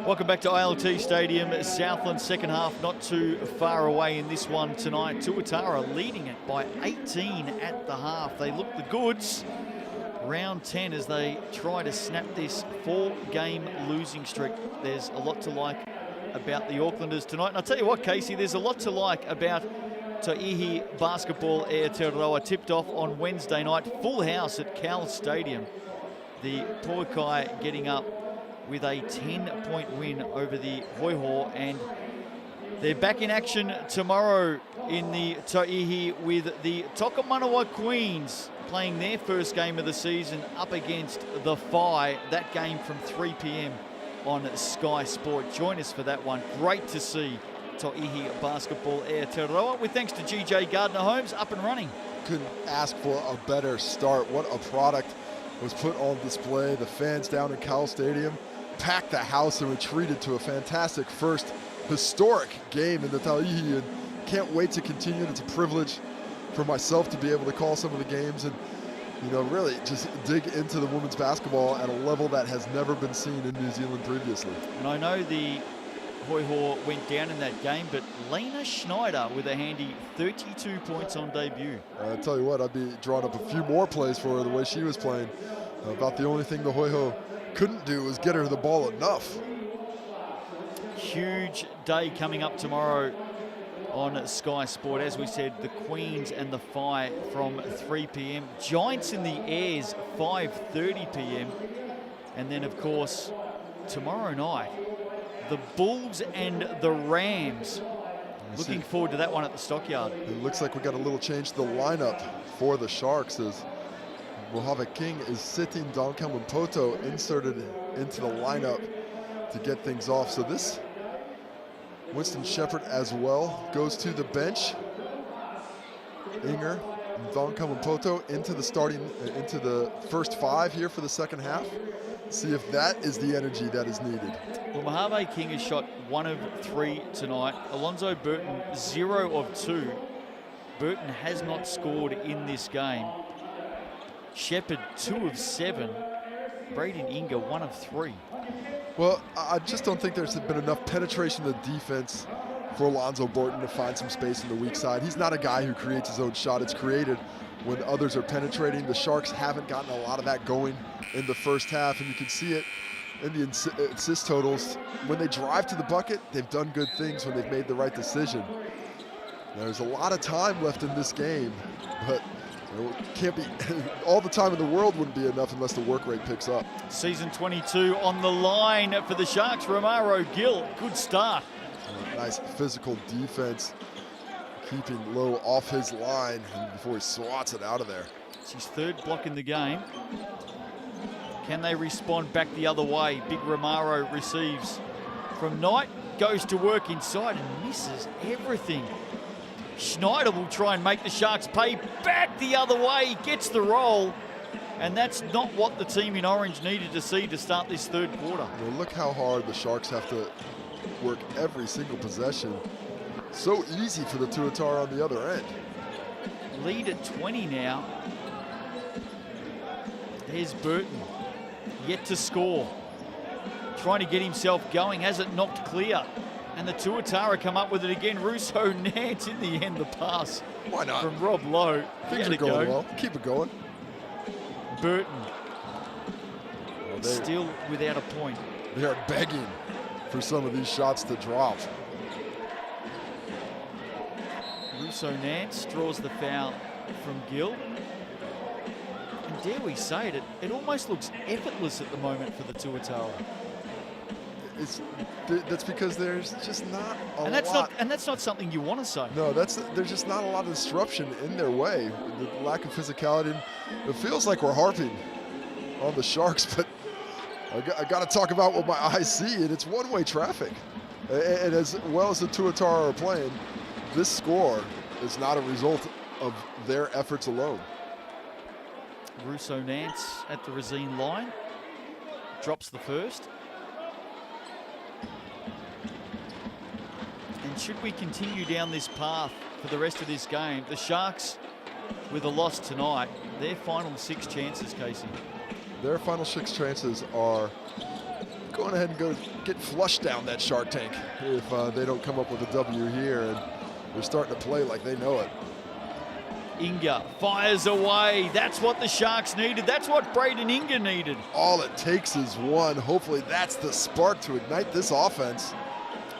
Welcome back to ILT Stadium, Southland. Second half not too far away in this one tonight. Tuatara leading it by 18 at the half. They look the goods. Round 10 as they try to snap this 4-game losing streak. There's a lot to like about the Aucklanders tonight. And I'll tell you what, Casey, there's a lot to like about Taihi Basketball Aotearoa. Tipped off on Wednesday night. Full house at Cal Stadium. The Poikai getting up with a 10-point win over the Hoiho, and they're back in action tomorrow in the Taihi with the Tokomanawa Queens playing their first game of the season up against the Phi. That game from 3 p.m. on Sky Sport. Join us for that one. Great to see Taihi Basketball Aotearoa, with thanks to GJ Gardner Homes, up and running. Couldn't ask for a better start. What a product was put on display. The fans down in Cal Stadium packed the house and retreated to a fantastic first historic game in the Taihi, and can't wait to continue. It's a privilege for myself to be able to call some of the games and, you know, really just dig into the women's basketball at a level that has never been seen in New Zealand previously. And I know the Hoiho went down in that game, but Lena Schneider with a handy 32 points on debut. I tell you what, I'd be drawing up a few more plays for her the way she was playing. About the only thing the Hoiho couldn't do was get her the ball enough. Huge day coming up tomorrow on Sky Sport. As we said, the Queens and the Phi from 3 p.m. Giants in the Airs, 5:30 p.m. And then, of course, tomorrow night, the Bulls and the Rams. Looking forward to that one at the Stockyard. It looks like we got a little change to the lineup for the Sharks as Mojave King is sitting Duncan Poto inserted into the lineup to get things off. So this Winston Shepard as well goes to the bench. Inger and Duncan Poto into the first 5 here for the second half. See if that is the energy that is needed. Well, Mojave King has shot 1 of 3 tonight. Alonzo Burton 0 of 2. Burton has not scored in this game. Shepard 2 of 7. Braden Inger 1 of 3. Well, I just don't think there's been enough penetration of the defense for Alonzo Burton to find some space in the weak side. He's not a guy who creates his own shot. It's created when others are penetrating. The Sharks haven't gotten a lot of that going in the first half, and you can see it in the assist totals. When they drive to the bucket, they've done good things when they've made the right decision. There's a lot of time left in this game, but it can't be all the time in the world wouldn't be enough unless the work rate picks up. Season 22 on the line for the Sharks. Romaro Gill, good start. Nice physical defense, keeping low off his line before he swats it out of there. It's his 3rd block in the game. Can they respond back the other way? Big Romaro receives from Knight, goes to work inside and misses everything. Schneider will try and make the Sharks pay back the other way, gets the roll, and that's not what the team in orange needed to see to start this 3rd quarter. Well, look how hard the Sharks have to work every single possession. So easy for the Tuatara on the other end. Lead at 20 now. There's Burton, yet to score. Trying to get himself going, has it knocked clear. And the Tuatara come up with it again. Russo Nance in the end, the pass. Why not? From Rob Lowe. Things are going well. Keep it going. Burton. Well, still without a point. They are begging for some of these shots to drop. Russo Nance draws the foul from Gill. And dare we say it, it almost looks effortless at the moment for the Tuatara. That's because there's just not a lot. And that's not something you want to say. No, there's just not a lot of disruption in their way. The lack of physicality. It feels like we're harping on the Sharks, but I got to talk about what my eyes see, and it's one-way traffic. And as well as the Tuatara are playing, this score is not a result of their efforts alone. Russo Nance at the Racine line. Drops the first. And should we continue down this path for the rest of this game, the Sharks, with a loss tonight, their final 6 chances, Casey. Their final 6 chances are going ahead and go get flushed down that Shark Tank if they don't come up with a W here, and they're starting to play like they know it. Inga fires away. That's what the Sharks needed. That's what Braden Inga needed. All it takes is one. Hopefully that's the spark to ignite this offense.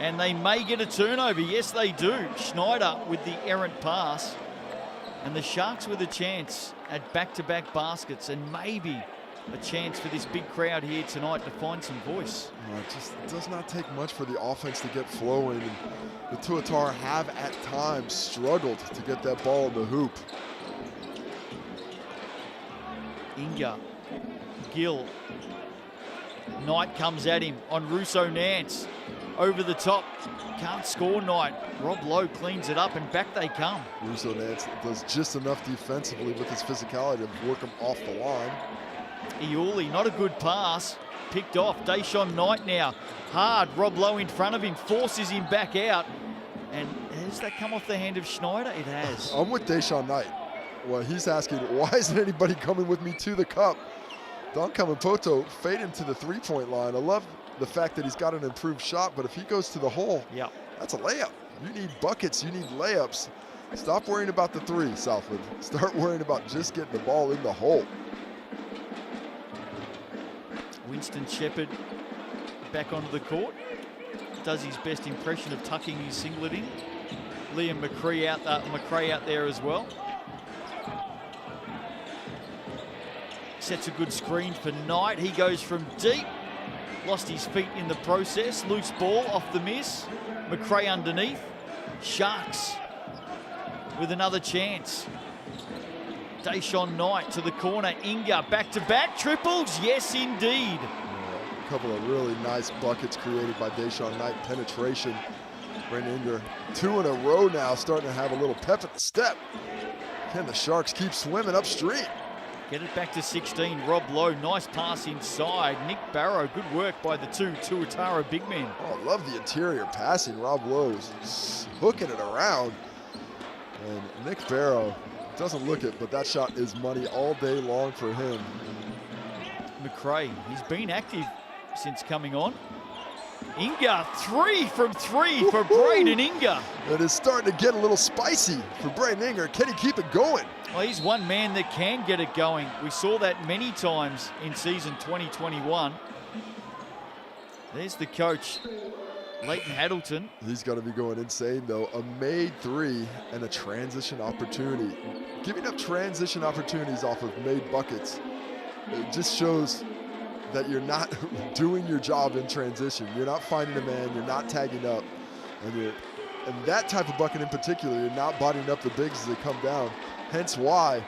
And they may get a turnover. Yes, they do. Schneider with the errant pass. And the Sharks with a chance at back-to-back baskets, and maybe a chance for this big crowd here tonight to find some voice. It just does not take much for the offense to get flowing. And the Tuatara have at times struggled to get that ball in the hoop. Inga, Gill. Knight comes at him on Russo Nance. Over the top. Can't score Knight. Rob Lowe cleans it up and back they come. Russo Nance does just enough defensively with his physicality to work him off the line. Iuli, not a good pass. Picked off. Deshaun Knight now. Hard. Rob Lowe in front of him. Forces him back out. And has that come off the hand of Schneider? It has. I'm with Deshaun Knight. Well, he's asking, why isn't anybody coming with me to the cup? Don Kamapoto fade him to the three-point line. I love the fact that he's got an improved shot, but if he goes to the hole, yep, that's a layup. You need buckets, you need layups. Stop worrying about the three, Southland. Start worrying about just getting the ball in the hole. Winston Shepherd back onto the court. Does his best impression of tucking his singlet in. Liam McCrae out there as well. Sets a good screen for Knight. He goes from deep. Lost his feet in the process. Loose ball off the miss. McCrae underneath. Sharks with another chance. Deshaun Knight to the corner. Inga back-to-back triples. Yes, indeed. A couple of really nice buckets created by Deshaun Knight. Penetration. Brandon Inga, 2 in a row now, starting to have a little pep at the step. Can the Sharks keep swimming upstream? Get it back to 16. Rob Lowe, nice pass inside. Nick Barrow, good work by the two Tuatara big men. Oh, I love the interior passing. Rob Lowe is hooking it around. And Nick Barrow doesn't look it, but that shot is money all day long for him. McCrae, he's been active since coming on. Inga, 3 from 3 for Braden Inga. It is starting to get a little spicy for Braden Inga. Can he keep it going? Well, he's one man that can get it going. We saw that many times in season 2021. There's the coach, Leighton Haddleton. He's going to be going insane, though. A made 3 and a transition opportunity. Giving up transition opportunities off of made buckets, it just shows that you're not doing your job in transition. You're not finding a man, you're not tagging up. And that type of bucket in particular, you're not bodying up the bigs as they come down. Hence why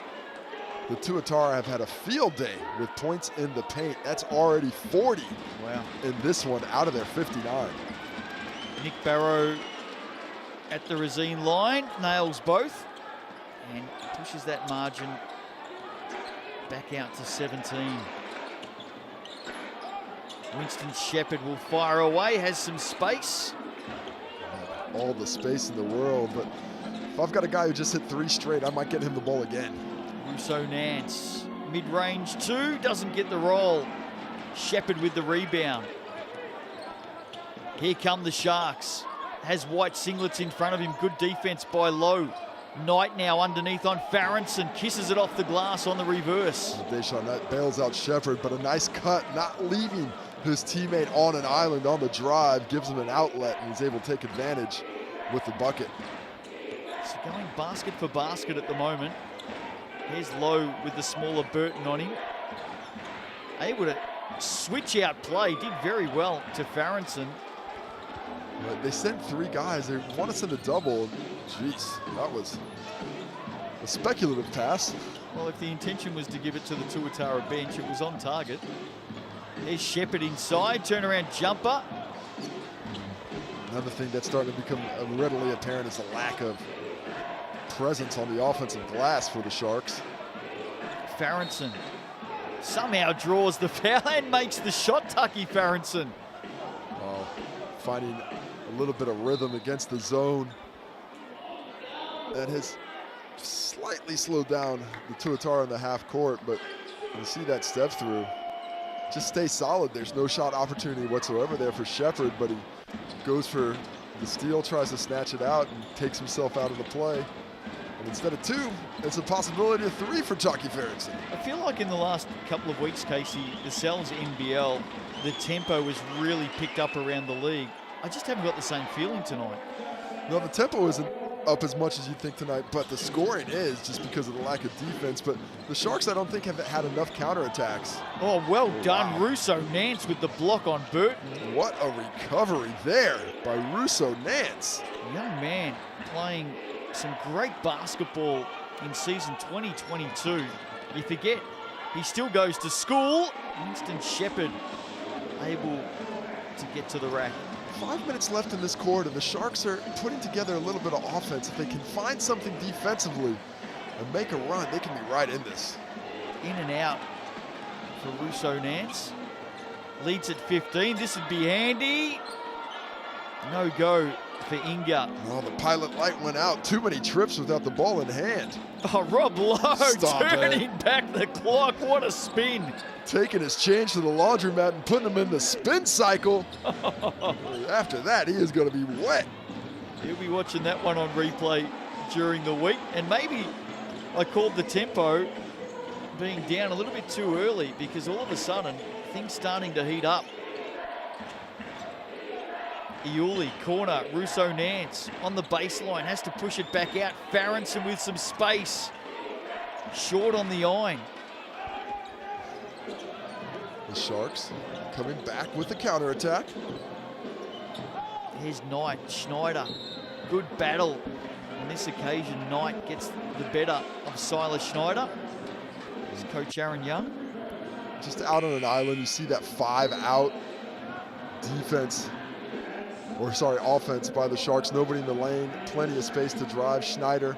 the Tuatara have had a field day with points in the paint. That's already 40 in this one out of their 59. Nick Barrow at the Resine line, nails both, and pushes that margin back out to 17. Winston Shepherd will fire away, has some space. All the space in the world, but if I've got a guy who just hit 3 straight, I might get him the ball again. Russo Nance, mid-range 2, doesn't get the roll. Shepherd with the rebound. Here come the Sharks. Has white singlets in front of him, good defense by Lowe. Knight now underneath on Farrenson, kisses it off the glass on the reverse. Deshaun Knight bails out Shepherd, but a nice cut, not leaving his teammate on an island on the drive, gives him an outlet, and he's able to take advantage with the bucket. So going basket for basket at the moment. Here's Lowe with the smaller Burton on him. Able to switch out play, did very well to Farrenson. They sent 3 guys, they want to send a double. Jeez, that was a speculative pass. Well, if the intention was to give it to the Tuatara bench, it was on target. There's Shepherd inside, turnaround jumper. Another thing that's starting to become readily apparent is the lack of presence on the offensive glass for the Sharks. Farrenson somehow draws the foul and makes the shot, Tucky Farrenson. Oh, finding a little bit of rhythm against the zone. That has slightly slowed down the Tuatara in the half court, but you see that step through. just stay solid. There's no shot opportunity whatsoever there for Shepard, but he goes for the steal, tries to snatch it out, and takes himself out of the play. And instead of 2, it's a possibility of 3 for Jockey Ferguson. I feel like in the last couple of weeks, Casey, the Cells NBL, the tempo has really picked up around the league. I just haven't got the same feeling tonight. No, the tempo isn't up as much as you'd think tonight, but the scoring is just because of the lack of defense. But the Sharks, I don't think, have had enough counterattacks. Oh, well done. Wow. Russo Nance with the block on Burton. What a recovery there by Russo Nance. Young man playing some great basketball in season 2022. You forget, he still goes to school. Winston Shepard able to get to the rack. 5 minutes left in this quarter. The Sharks are putting together a little bit of offense. If they can find something defensively and make a run, they can be right in this. In and out for Russo Nance. Leads at 15. This would be handy. No go for Inga. Oh, the pilot light went out. Too many trips without the ball in hand. Oh, Rob Lowe Stop turning back the clock. What a spin. Taking his change to the laundromat and putting him in the spin cycle. After that, he is going to be wet. He'll be watching that one on replay during the week. And maybe I called the tempo being down a little bit too early, because all of a sudden, things starting to heat up. Iuli, corner, Russo Nance on the baseline, has to push it back out. Farronson with some space. Short on the iron. The Sharks coming back with the counterattack. Here's Knight, Schneider. Good battle. On this occasion, Knight gets the better of Silas Schneider. It's Coach Aaron Young. Just out on an island, you see that 5-out defense. Or sorry, offense by the Sharks. Nobody in the lane, plenty of space to drive. Schneider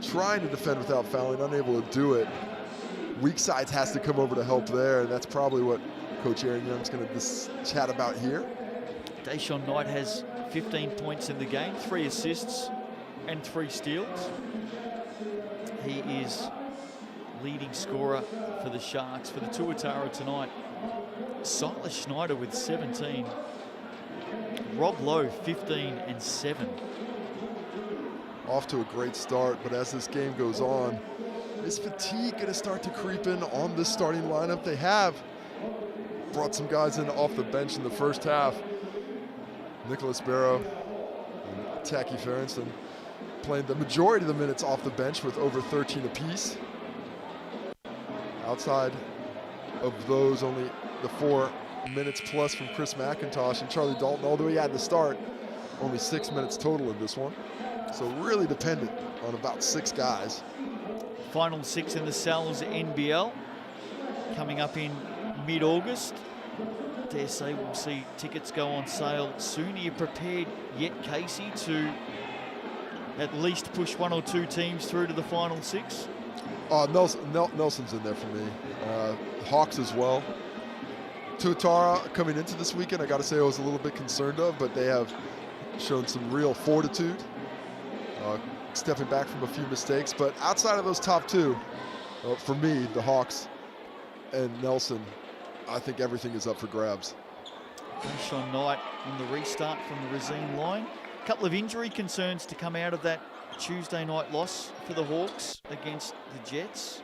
trying to defend without fouling, unable to do it. Weak sides has to come over to help there, and that's probably what Coach Aaron Young's going to chat about here. Deshaun Knight has 15 points in the game, 3 assists and 3 steals. He is leading scorer for the Sharks. For the Tuatara tonight, Silas Schneider with 17. Rob Lowe, 15 and 7. Off to a great start, but as this game goes on, is fatigue going to start to creep in on this starting lineup? They have brought some guys in off the bench in the first half. Nicholas Barrow and Taki Farronson playing the majority of the minutes off the bench with over 13 apiece. Outside of those, only the 4 minutes plus from Chris McIntosh and Charlie Dalton, although he had to start, only 6 minutes total in this one. So really dependent on about 6 guys. Final 6 in the Cells NBL coming up in mid-August. Dare say we'll see tickets go on sale soon. Are you prepared yet, Casey, to at least push 1 or 2 teams through to the final 6? Nelson's in there for me. Hawks as well. Tuatara coming into this weekend, I got to say I was a little bit concerned of, but they have shown some real fortitude, stepping back from a few mistakes. But outside of those top 2, for me, the Hawks and Nelson, I think everything is up for grabs. Deshaun Knight in the restart from the Racine line. A couple of injury concerns to come out of that Tuesday night loss for the Hawks against the Jets.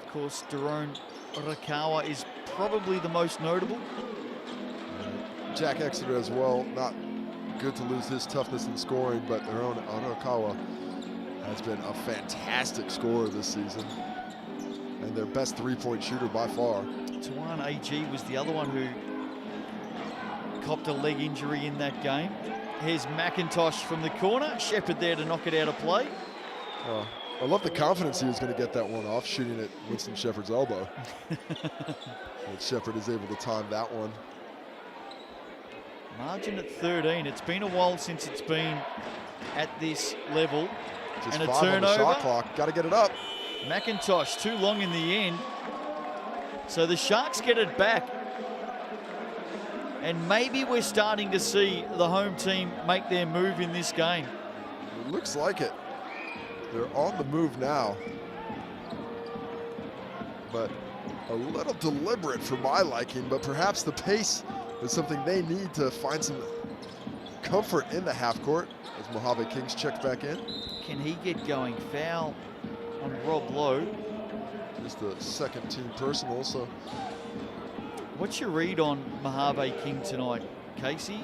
Of course, Daron Rakawa is probably the most notable. Jack Exeter as well, not good to lose his toughness in scoring, but Daron Rakawa has been a fantastic scorer this season and their best 3-point shooter by far. Tuan AG was the other one who copped a leg injury in that game. Here's McIntosh from the corner. Shepard there to knock it out of play. I love the confidence he was going to get that one off, shooting at Winston Shepard's elbow. And Shepard is able to time that one. Margin at 13. It's been a while since it's been at this level. Just and a 5 on the shot turnover. clock. Got to get it up. McIntosh too long in the end. So the Sharks get it back. And maybe we're starting to see the home team make their move in this game. It looks like it. They're on the move now. But a little deliberate for my liking, but perhaps the pace is something they need to find some comfort in the half court as Mojave Kings checked back in. Can he get going? Foul on Rob Lowe. Just the second team personal, so. What's your read on Mojave King tonight, Casey?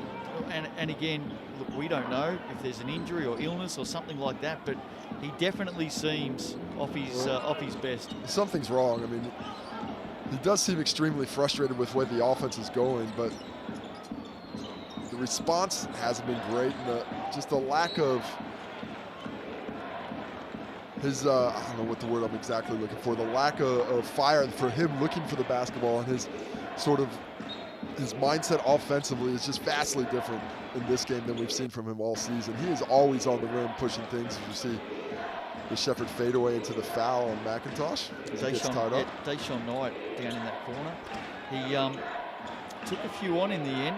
And again, look, we don't know if there's an injury or illness or something like that, but he definitely seems off his best. Something's wrong. I mean, he does seem extremely frustrated with where the offense is going, but the response hasn't been great, and just the lack of his, I don't know what the word I'm exactly looking for, the lack of fire for him looking for the basketball, and his sort of his mindset offensively is just vastly different in this game than we've seen from him all season. He is always on the rim pushing things. As you see the Shepherd fadeaway into the foul on McIntosh. As he gets tied up. Deshaun Knight down in that corner. He took a few on in the end.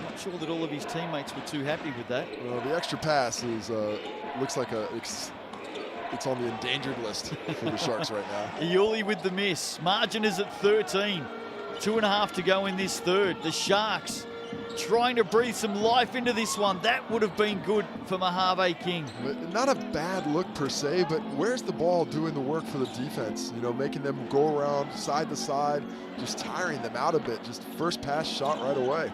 Not sure that all of his teammates were too happy with that. Well, the extra pass is looks like it's on the endangered list for the Sharks right now. Iuli with the miss. Margin is at 13. 2.5 to go in this third. The Sharks trying to breathe some life into this one. That would have been good for Mojave King. But not a bad look per se, but where's the ball doing the work for the defense? You know, making them go around side to side, just tiring them out a bit. Just first pass shot right away.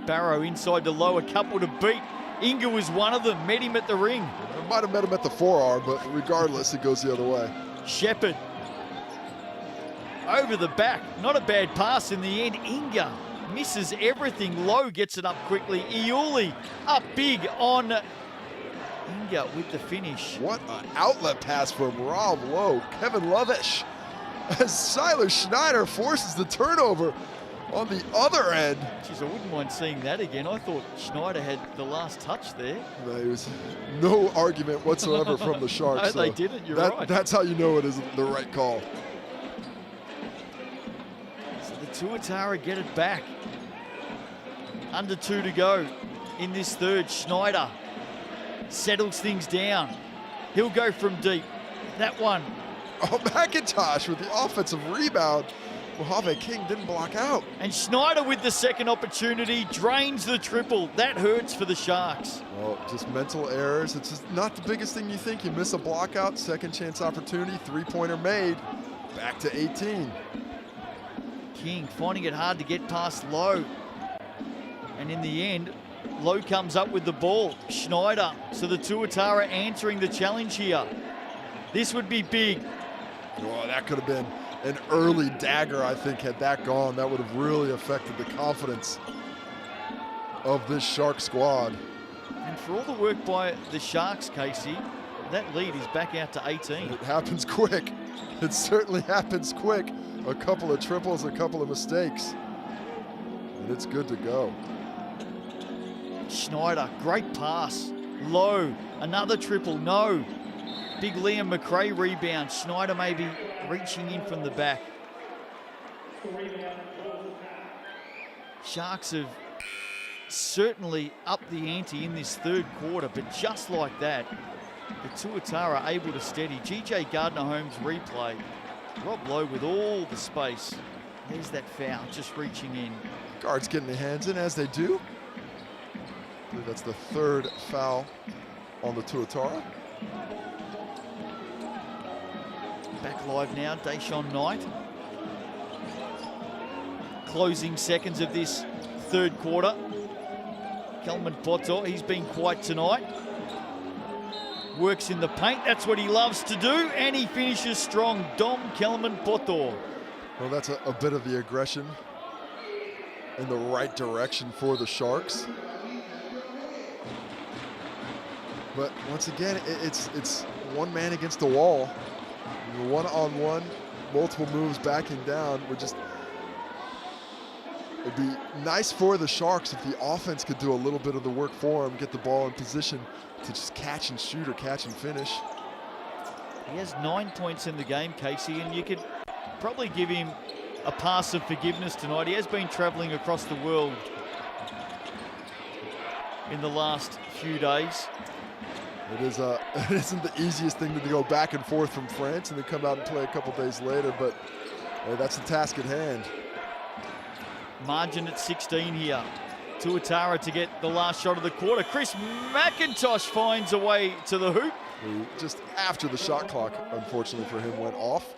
Barrow inside to Lowe, a couple to beat. Inga was one of them, met him at the ring. I might have met him at the forearm, but regardless, it goes the other way. Shepherd over the back, not a bad pass in the end. Inga misses everything. Lowe gets it up quickly. Iuli up big on Inga with the finish. What an outlet pass from Rob Lowe. Kevin Lovish as Siler Schneider forces the turnover on the other end. Jeez, I wouldn't mind seeing that again. I thought Schneider had the last touch there. There was no argument whatsoever from the Sharks. No, so they didn't. You're right. That's how you know it is the right call. So the Tuatara get it back. Under 2 to go in this third. Schneider settles things down. He'll go from deep. That one. Oh, McIntosh with the offensive rebound. Mojave King didn't block out. And Schneider with the second opportunity drains the triple. That hurts for the Sharks. Well, just mental errors. It's just not the biggest thing you think. You miss a block out, second chance opportunity, three-pointer made. Back to 18. King finding it hard to get past Lowe. And in the end, Lowe comes up with the ball. Schneider. So the Tuatara answering the challenge here. This would be big. Oh, that could have been an early dagger, I think. Had that gone, that would have really affected the confidence of this Shark squad. And for all the work by the Sharks, Casey, that lead is back out to 18. It happens quick. It certainly happens quick. A couple of triples, a couple of mistakes. And it's good to go. Schneider, great pass. Low, another triple, no. Big Liam McRae rebound. Schneider maybe reaching in from the back. Sharks have certainly upped the ante in this third quarter, but just like that, the Tuatara are able to steady. GJ Gardner-Holmes replay. Rob Lowe with all the space. There's that foul, just reaching in. Guards getting their hands in as they do. I believe that's the third foul on the Tuatara. Back live now, Deshaun Knight. Closing seconds of this third quarter. Kelman Poto, he's been quiet tonight. Works in the paint, that's what he loves to do, and he finishes strong. Dom Kelman Poto. Well, that's a bit of the aggression in the right direction for the Sharks. But once again, it's one man against the wall. One-on-one, multiple moves backing down. It'd be nice for the Sharks if the offense could do a little bit of the work for him, get the ball in position to just catch and shoot or catch and finish. He has 9 points in the game, Casey, and you could probably give him a pass of forgiveness tonight. He has been traveling across the world in the last few days. It isn't the easiest thing to go back and forth from France and then come out and play a couple days later, but Hey, that's the task at hand. Margin at 16 here. Tuatara to get the last shot of the quarter. Chris McIntosh finds a way to the hoop. Just after the shot clock, unfortunately for him, went off.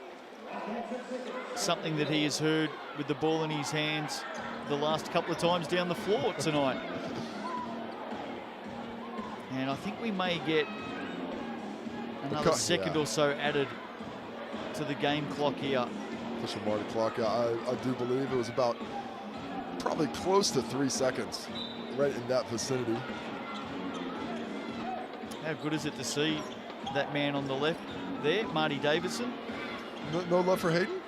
Something that he has heard with the ball in his hands the last couple of times down the floor tonight. And I think we may get another second or so added to the game clock here. Official mark clock, I do believe it was about probably close to 3 seconds, right in that vicinity. How good is it to see that man on the left there, Marty Davidson? No love for Hayden?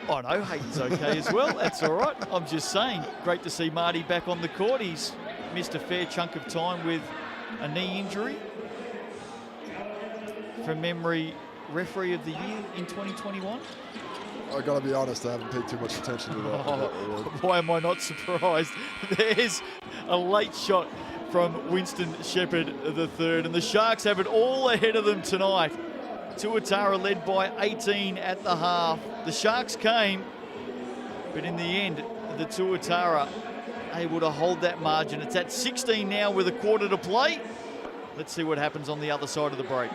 Oh no, Hayden's okay as well. That's all right. I'm just saying, great to see Marty back on the court. He's missed a fair chunk of time with a knee injury. From memory, referee of the year in 2021. I gotta be honest, I haven't paid too much attention to that. Why am I not surprised? There's a late shot from Winston Shepherd III, and the Sharks have it all ahead of them tonight. Tuatara led by 18 at the half. The Sharks came, but in the end, the Tuatara able to hold that margin. It's at 16 now with a quarter to play. Let's see what happens on the other side of the break.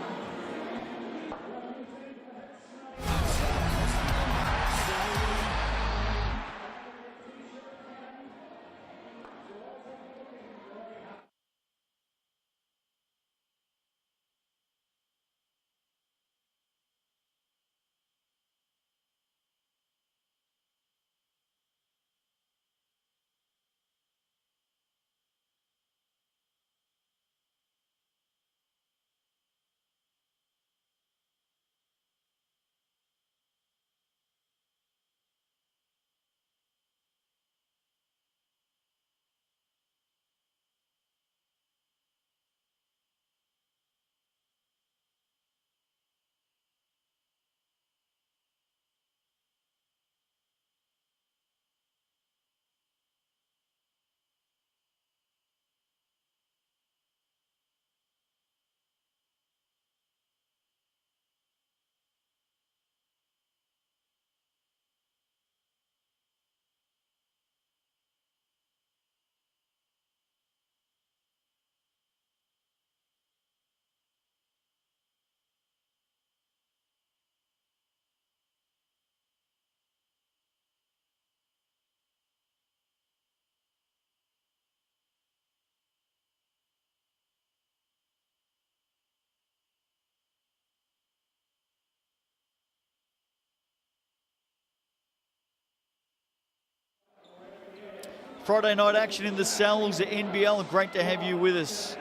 Friday night action in the Cells NBL. Great to have you with us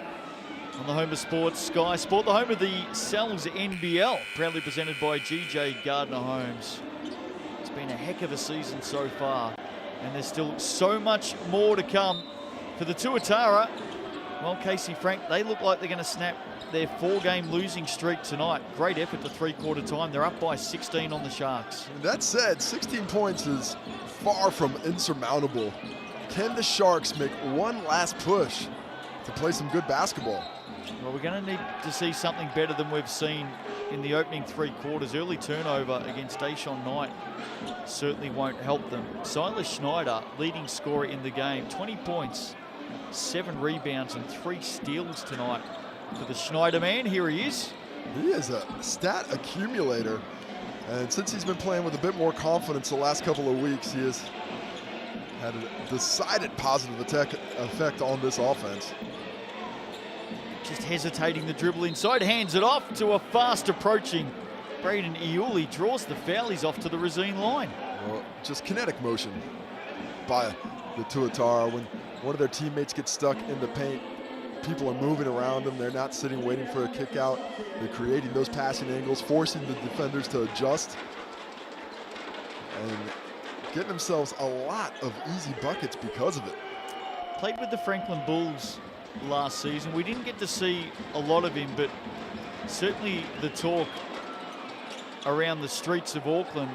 on the home of sports, Sky Sport, the home of the Cells NBL, proudly presented by GJ Gardner Homes. It's been a heck of a season so far, and there's still so much more to come. For the Tuatara, well, Casey Frank, they look like they're going to snap their 4-game losing streak tonight. Great effort to three-quarter time. They're up by 16 on the Sharks. That said, 16 points is far from insurmountable. Can the Sharks make one last push to play some good basketball? Well, we're going to need to see something better than we've seen in the opening 3 quarters. Early turnover against Deshaun Knight certainly won't help them. Silas Schneider, leading scorer in the game, 20 points, 7 rebounds and 3 steals tonight for the Schneider man. Here he is. He is a stat accumulator, and since he's been playing with a bit more confidence the last couple of weeks, he has had a decided positive effect on this offense. Just hesitating the dribble inside, hands it off to a fast approaching Braden Iuli, draws the foul. He's off to the Racine line. Well, just kinetic motion by the Tuatara. When one of their teammates gets stuck in the paint, people are moving around them. They're not sitting waiting for a kick out. They're creating those passing angles, forcing the defenders to adjust, and getting themselves a lot of easy buckets because of it. Played with the Franklin Bulls last season. We didn't get to see a lot of him, but certainly the talk around the streets of Auckland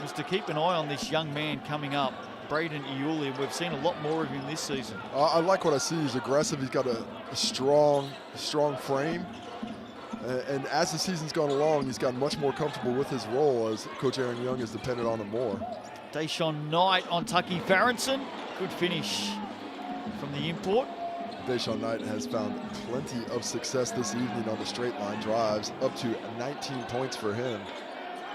was to keep an eye on this young man coming up, Braden Iuli. We've seen a lot more of him this season. I like what I see. He's aggressive. He's got a strong frame. And as the season's gone along, he's gotten much more comfortable with his role as Coach Aaron Young has depended on him more. Deshaun Knight on Tucky Farronson. Good finish from the import. Deshaun Knight has found plenty of success this evening on the straight line drives, up to 19 points for him.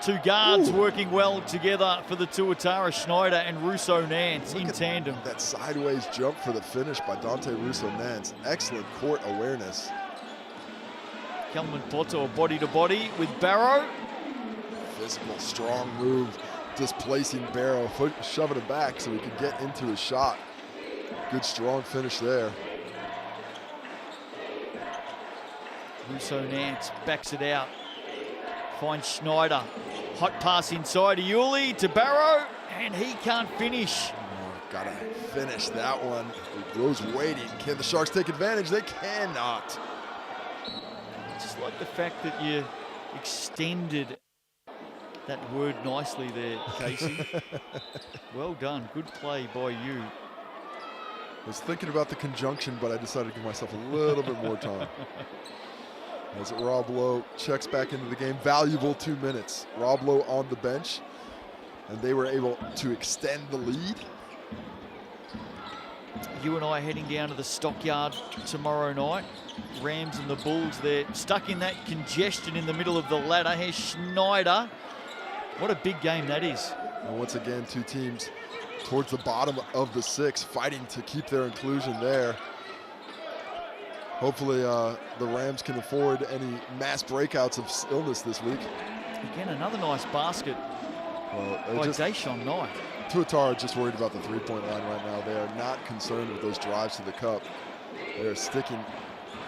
Two guards working well together for the Tuatara, Schneider and Russo-Nance in tandem. That sideways jump for the finish by Dante Russo-Nance. Excellent court awareness. Kelman Poto body to body with Barrow. Physical, strong move, displacing Barrow, shoving it back so he could get into his shot. Good, strong finish there. Russo-Nance backs it out. Finds Schneider. Hot pass inside Yuli to Barrow, and he can't finish. Gotta finish that one. Rose waiting. Can the Sharks take advantage? They cannot. I just like the fact that you extended that word nicely there, Casey. Well done. Good play by you. I was thinking about the conjunction, but I decided to give myself a little bit more time. As Rob Lowe checks back into the game, valuable 2 minutes. Rob Lowe on the bench, and they were able to extend the lead. You and I heading down to the Stockyard tomorrow night. Rams and the Bulls, they're stuck in that congestion in the middle of the ladder. Here's Schneider. What a big game that is. And once again, two teams towards the bottom of the 6, fighting to keep their inclusion there. Hopefully the Rams can afford any mass breakouts of illness this week. Again, another nice basket by Deshaun Knight. Tuatara are just worried about the three-point line right now. They are not concerned with those drives to the cup. They are sticking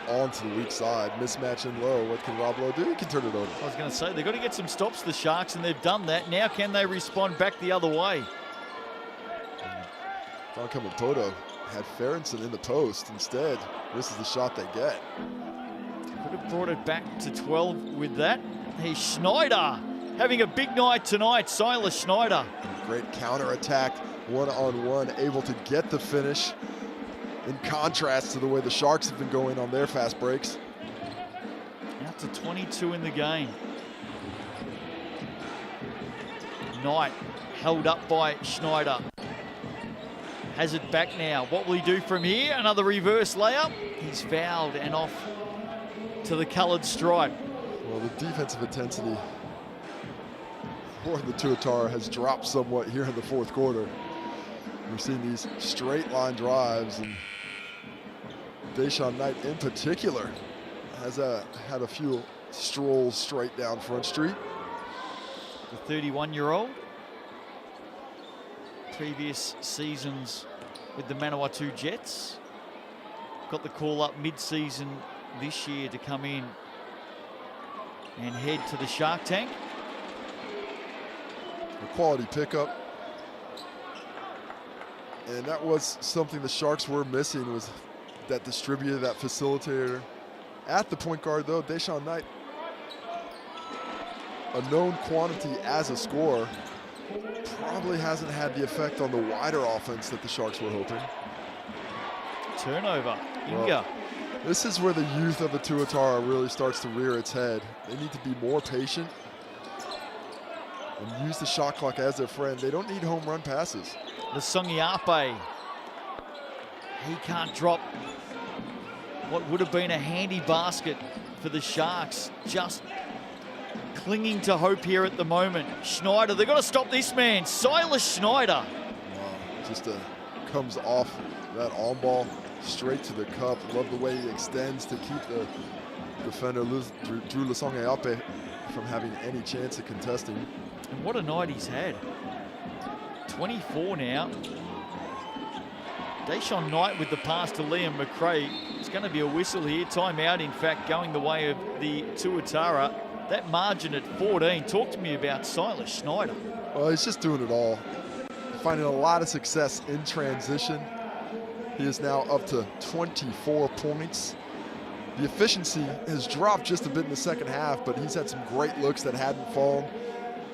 on to the weak side. Mismatch in low. What can Rob Lowe do? He can turn it over. I was going to say, they've got to get some stops, the Sharks, and they've done that. Now can they respond back the other way? Don Kamapoto had Farronson in the post. Instead, this is the shot they get. Could have brought it back to 12 with that. Here's Schneider having a big night tonight. Silas Schneider. Great counter-attack, one-on-one, able to get the finish. In contrast to the way the Sharks have been going on their fast breaks. Out to 22 in the game. Knight held up by Schneider. Has it back now. What will he do from here? Another reverse layup. He's fouled and off to the coloured stripe. Well, the defensive intensity for the Tuatara has dropped somewhat here in the fourth quarter. We're seeing these straight line drives, and Deshaun Knight in particular has had a few strolls straight down Front Street. The 31-year-old. Previous seasons with the Manawatu Jets. Got the call up mid-season this year to come in and head to the Shark Tank. A quality pickup. And that was something the Sharks were missing, was that distributor, that facilitator. At the point guard, though, Deshaun Knight, a known quantity as a scorer, probably hasn't had the effect on the wider offense that the Sharks were hoping. Turnover. Inga. Well, this is where the youth of the Tuatara really starts to rear its head. They need to be more patient and use the shot clock as their friend. They don't need home run passes. Lasongiape. He can't drop what would have been a handy basket for the Sharks. Just clinging to hope here at the moment. Schneider, they've got to stop this man. Silas Schneider. Just comes off that on ball straight to the cup. Love the way he extends to keep the defender Drew Lasongiape from having any chance of contesting. And what a night he's had. 24 now. Deshaun Knight with the pass to Liam McRae. It's going to be a whistle here. Timeout, in fact, going the way of the Tuatara. That margin at 14. Talk to me about Silas Schneider. Well, he's just doing it all. Finding a lot of success in transition. He is now up to 24 points. The efficiency has dropped just a bit in the second half, but he's had some great looks that hadn't fallen.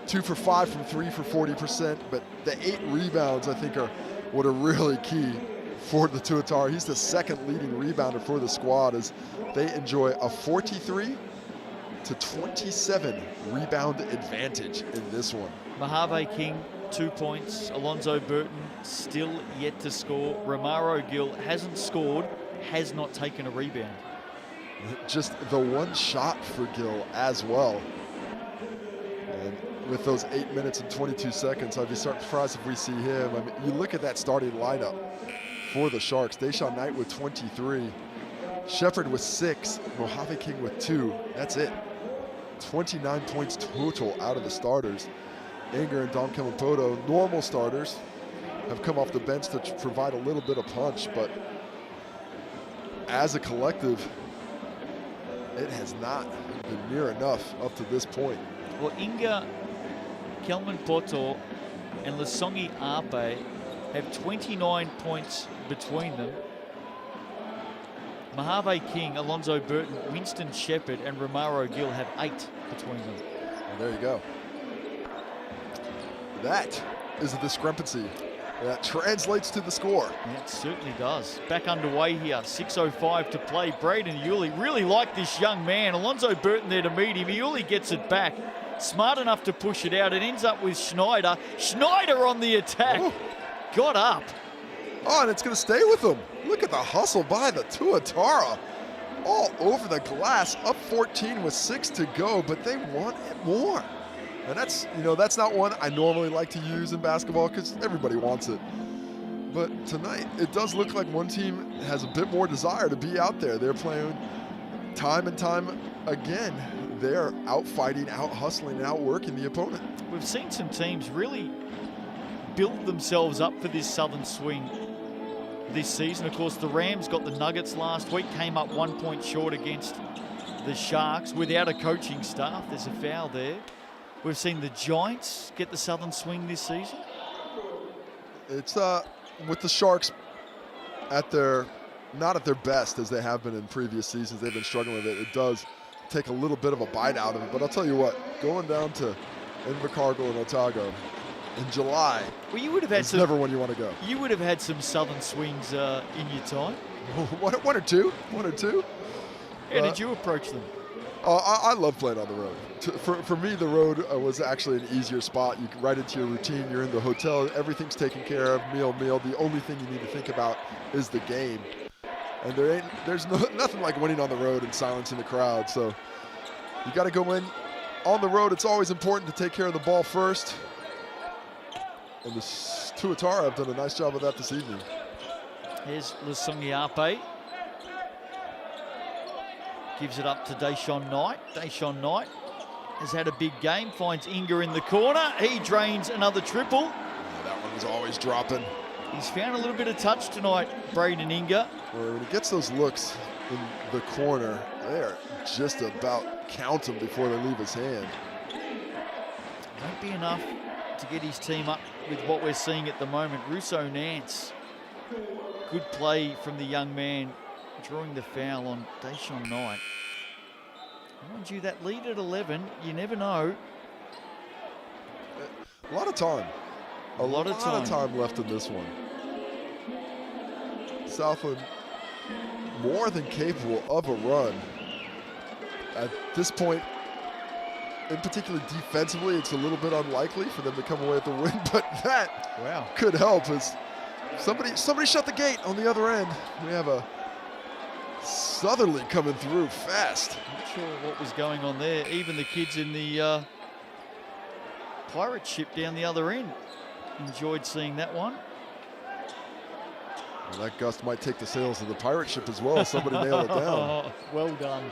2 for 5 from 3 for 40%, but the 8 rebounds, I think, are what are really key for the Tuatara. He's the second leading rebounder for the squad as they enjoy a 43 to 27 rebound advantage in this one. Mojave King, 2 points. Alonzo Burton still yet to score. Romaro Gill hasn't scored, has not taken a rebound. Just the one shot for Gill as well. And with those 8 minutes and 22 seconds, I'd be surprised if we see him. I mean, you look at that starting lineup for the Sharks. Deshaun Knight with 23. Shepard with 6. Mojave King with 2. That's it. 29 points total out of the starters. Anger and Dom Kemapoto, normal starters, have come off the bench to provide a little bit of punch, but as a collective, it has not been near enough up to this point. Well, Inga, Kelman Poto, and Lasongi Ape have 29 points between them. Mojave King, Alonzo Burton, Winston Shepard, and Romaro Gill have 8 between them. Well, there you go. That is a discrepancy that translates to the score. Yeah, it certainly does. Back underway here, 6:05 to play. Braden Yuli really like this young man. Alonzo Burton there to meet him. Yuli gets it back. Smart enough to push it out. It ends up with Schneider. Schneider on the attack. Oh. Got up. Oh, and it's going to stay with them. Look at the hustle by the Tuatara. All over the glass, up 14 with 6 to go, but they want it more. And that's, you know, that's not one I normally like to use in basketball because everybody wants it. But tonight, it does look like one team has a bit more desire to be out there. They're playing time and time again. They're out fighting, out hustling, and out working the opponent. We've seen some teams really build themselves up for this Southern swing this season. Of course, the Rams got the Nuggets last week, came up 1 point short against the Sharks without a coaching staff. There's a foul there. We've seen the Giants get the Southern swing this season. It's with the Sharks not at their best as they have been in previous seasons. They've been struggling with it. It does take a little bit of a bite out of it. But I'll tell you what, going down to Invercargill and Otago in July, well, you would have had it's never when you want to go. You would have had some Southern swings in your time. One or two. How did you approach them? I love playing on the road. For me, the road was actually an easier spot. You get right into your routine. You're in the hotel. Everything's taken care of. Meal. The only thing you need to think about is the game. And there's nothing like winning on the road and silencing the crowd. So you got to go in on the road. It's always important to take care of the ball first. And the Tuatara have done a nice job of that this evening. Here's Lasongiape. Gives it up to Deshaun Knight. Deshaun Knight has had a big game, finds Inga in the corner. He drains another triple. Yeah, that one was always dropping. He's found a little bit of touch tonight, Braden Inga. When he gets those looks in the corner, they are just about count him before they leave his hand. Won't be enough to get his team up with what we're seeing at the moment. Russo Nance. Good play from the young man, drawing the foul on Deshaun Knight. Mind you, that lead at 11, you never know. A lot of time. A lot of time left in this one. Southland more than capable of a run. At this point, in particular defensively, it's a little bit unlikely for them to come away with the win, but that could help as somebody shut the gate on the other end. We have a Southerly coming through fast. Not sure what was going on there. Even the kids in the pirate ship down the other end enjoyed seeing that one. Well, that gust might take the sails of the pirate ship as well. Somebody nailed it down. Well done.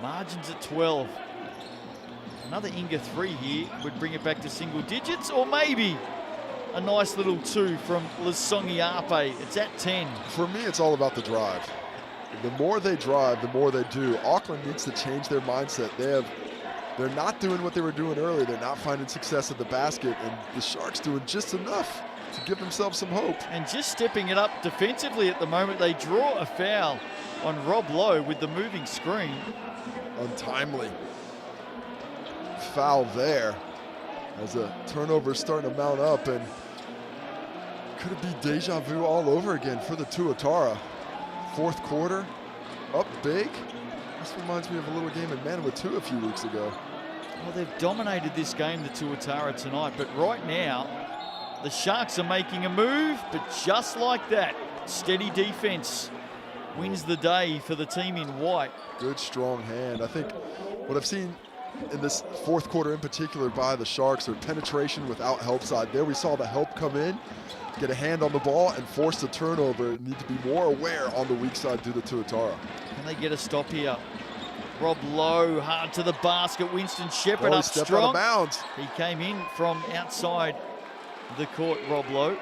Margins at 12. Another Inga 3 here would bring it back to single digits, or maybe a nice little 2 from Lasongiape. It's at 10. For me, it's all about the drive. The more they drive, the more they do. Auckland needs to change their mindset. They're not doing what they were doing earlier. They're not finding success at the basket, and the Sharks doing just enough to give themselves some hope. And just stepping it up defensively at the moment, they draw a foul on Rob Lowe with the moving screen. Untimely foul there as a turnover is starting to mount up, and could it be deja vu all over again for the Tuatara? Fourth quarter, up big. This reminds me of a little game in Manawatu a few weeks ago. Well, they've dominated this game, the Tuatara, tonight, but right now, the Sharks are making a move, but just like that, steady defense wins the day for the team in white. Good, strong hand. I think what I've seen in this fourth quarter in particular by the Sharks are penetration without help side. There we saw the help come in, get a hand on the ball, and force the turnover. Need to be more aware on the weak side due to Tuatara. Can they get a stop here? Rob Lowe, hard to the basket. Winston Shepherd up stepped strong. out of bounds. He came in from outside the court, Rob Lowe.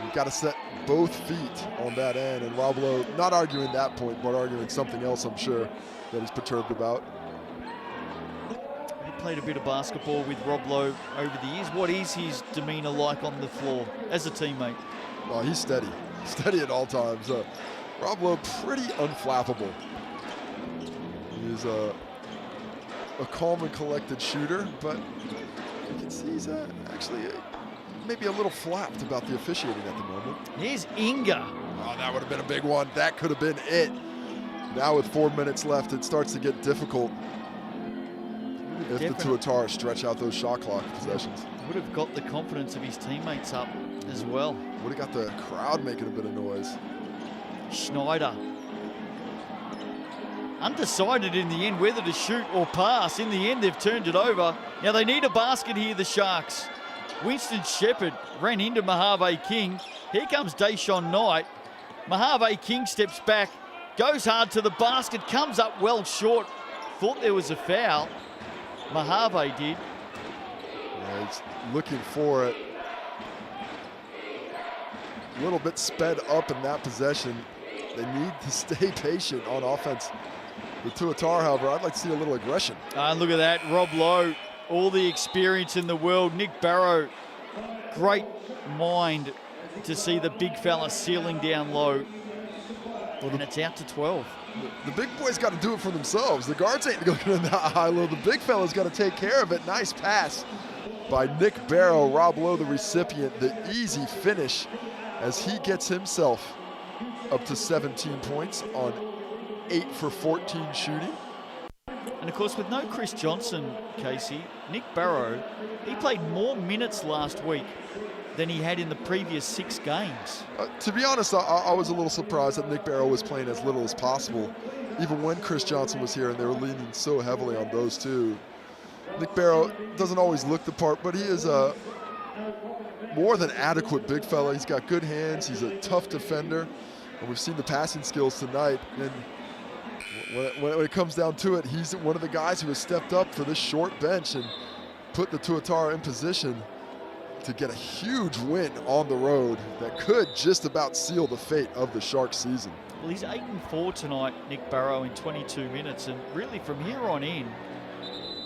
You've got to set both feet on that end, and Rob Lowe not arguing that point, but arguing something else, I'm sure, that he's perturbed about. He played a bit of basketball with Rob Lowe over the years. What is his demeanor like on the floor as a teammate? Well, he's steady. Steady at all times. Rob Lowe, pretty unflappable. He's a calm and collected shooter, but you can see he's actually maybe a little flapped about the officiating at the moment. Here's Inga. Oh, that would have been a big one. That could have been it. Now with 4 minutes left, it starts to get difficult if the Tuatara stretch out those shot clock possessions. Would have got the confidence of his teammates up as well. Would have got the crowd making a bit of noise. Schneider. Undecided in the end whether to shoot or pass. In the end, they've turned it over. Now they need a basket here, the Sharks. Winston Shepherd ran into Mojave King. Here comes Deshaun Knight. Mojave King steps back, goes hard to the basket, comes up well short. Thought there was a foul. Mojave did. Yeah, he's looking for it. A little bit sped up in that possession. They need to stay patient on offense. The Tuatara, however, I'd like to see a little aggression. Look at that, Rob Lowe, all the experience in the world. Nick Barrow, great mind to see the big fella sealing down low. And it's out to 12. The big boys got to do it for themselves. The guards ain't looking in that high-low. The big fella's got to take care of it. Nice pass by Nick Barrow. Rob Lowe, the recipient. The easy finish as he gets himself up to 17 points on 8 for 14 shooting. And of course, with no Chris Johnson, Casey, Nick Barrow, he played more minutes last week than he had in the previous 6 games. To be honest, I was a little surprised that Nick Barrow was playing as little as possible, even when Chris Johnson was here and they were leaning so heavily on those two. Nick Barrow doesn't always look the part, but he is a more than adequate big fella. He's got good hands, he's a tough defender, and we've seen the passing skills tonight. And when it comes down to it, he's one of the guys who has stepped up for this short bench and put the Tuatara in position to get a huge win on the road that could just about seal the fate of the Sharks season. Well, he's 8-4 tonight, Nick Barrow, in 22 minutes. And really from here on in,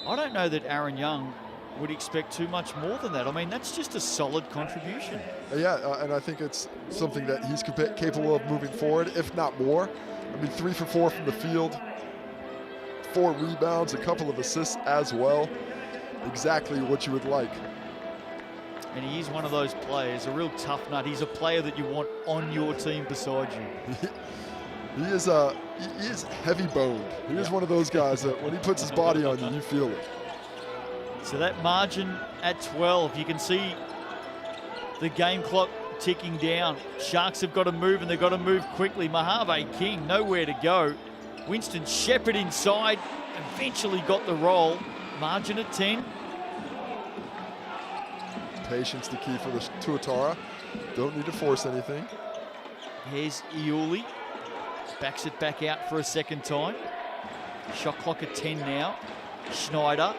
I don't know that Aaron Young would expect too much more than that. I mean, that's just a solid contribution. Yeah, and I think it's something that he's capable of moving forward, if not more. I mean, 3 for 4 from the field, 4 rebounds, a couple of assists as well. Exactly what you would like. And he is one of those players, a real tough nut. He's a player that you want on your team beside you. He is heavy boned. He is one of those guys that when he puts his body on you, you feel it. So that margin at 12, you can see the game clock ticking down. Sharks have got to move, and they've got to move quickly. Mojave King, nowhere to go. Winston Shepherd inside, eventually got the roll. Margin at 10. Patience the key for the Tuatara. Don't need to force anything. Here's Iuli. Backs it back out for a second time. Shot clock at 10 now. Schneider,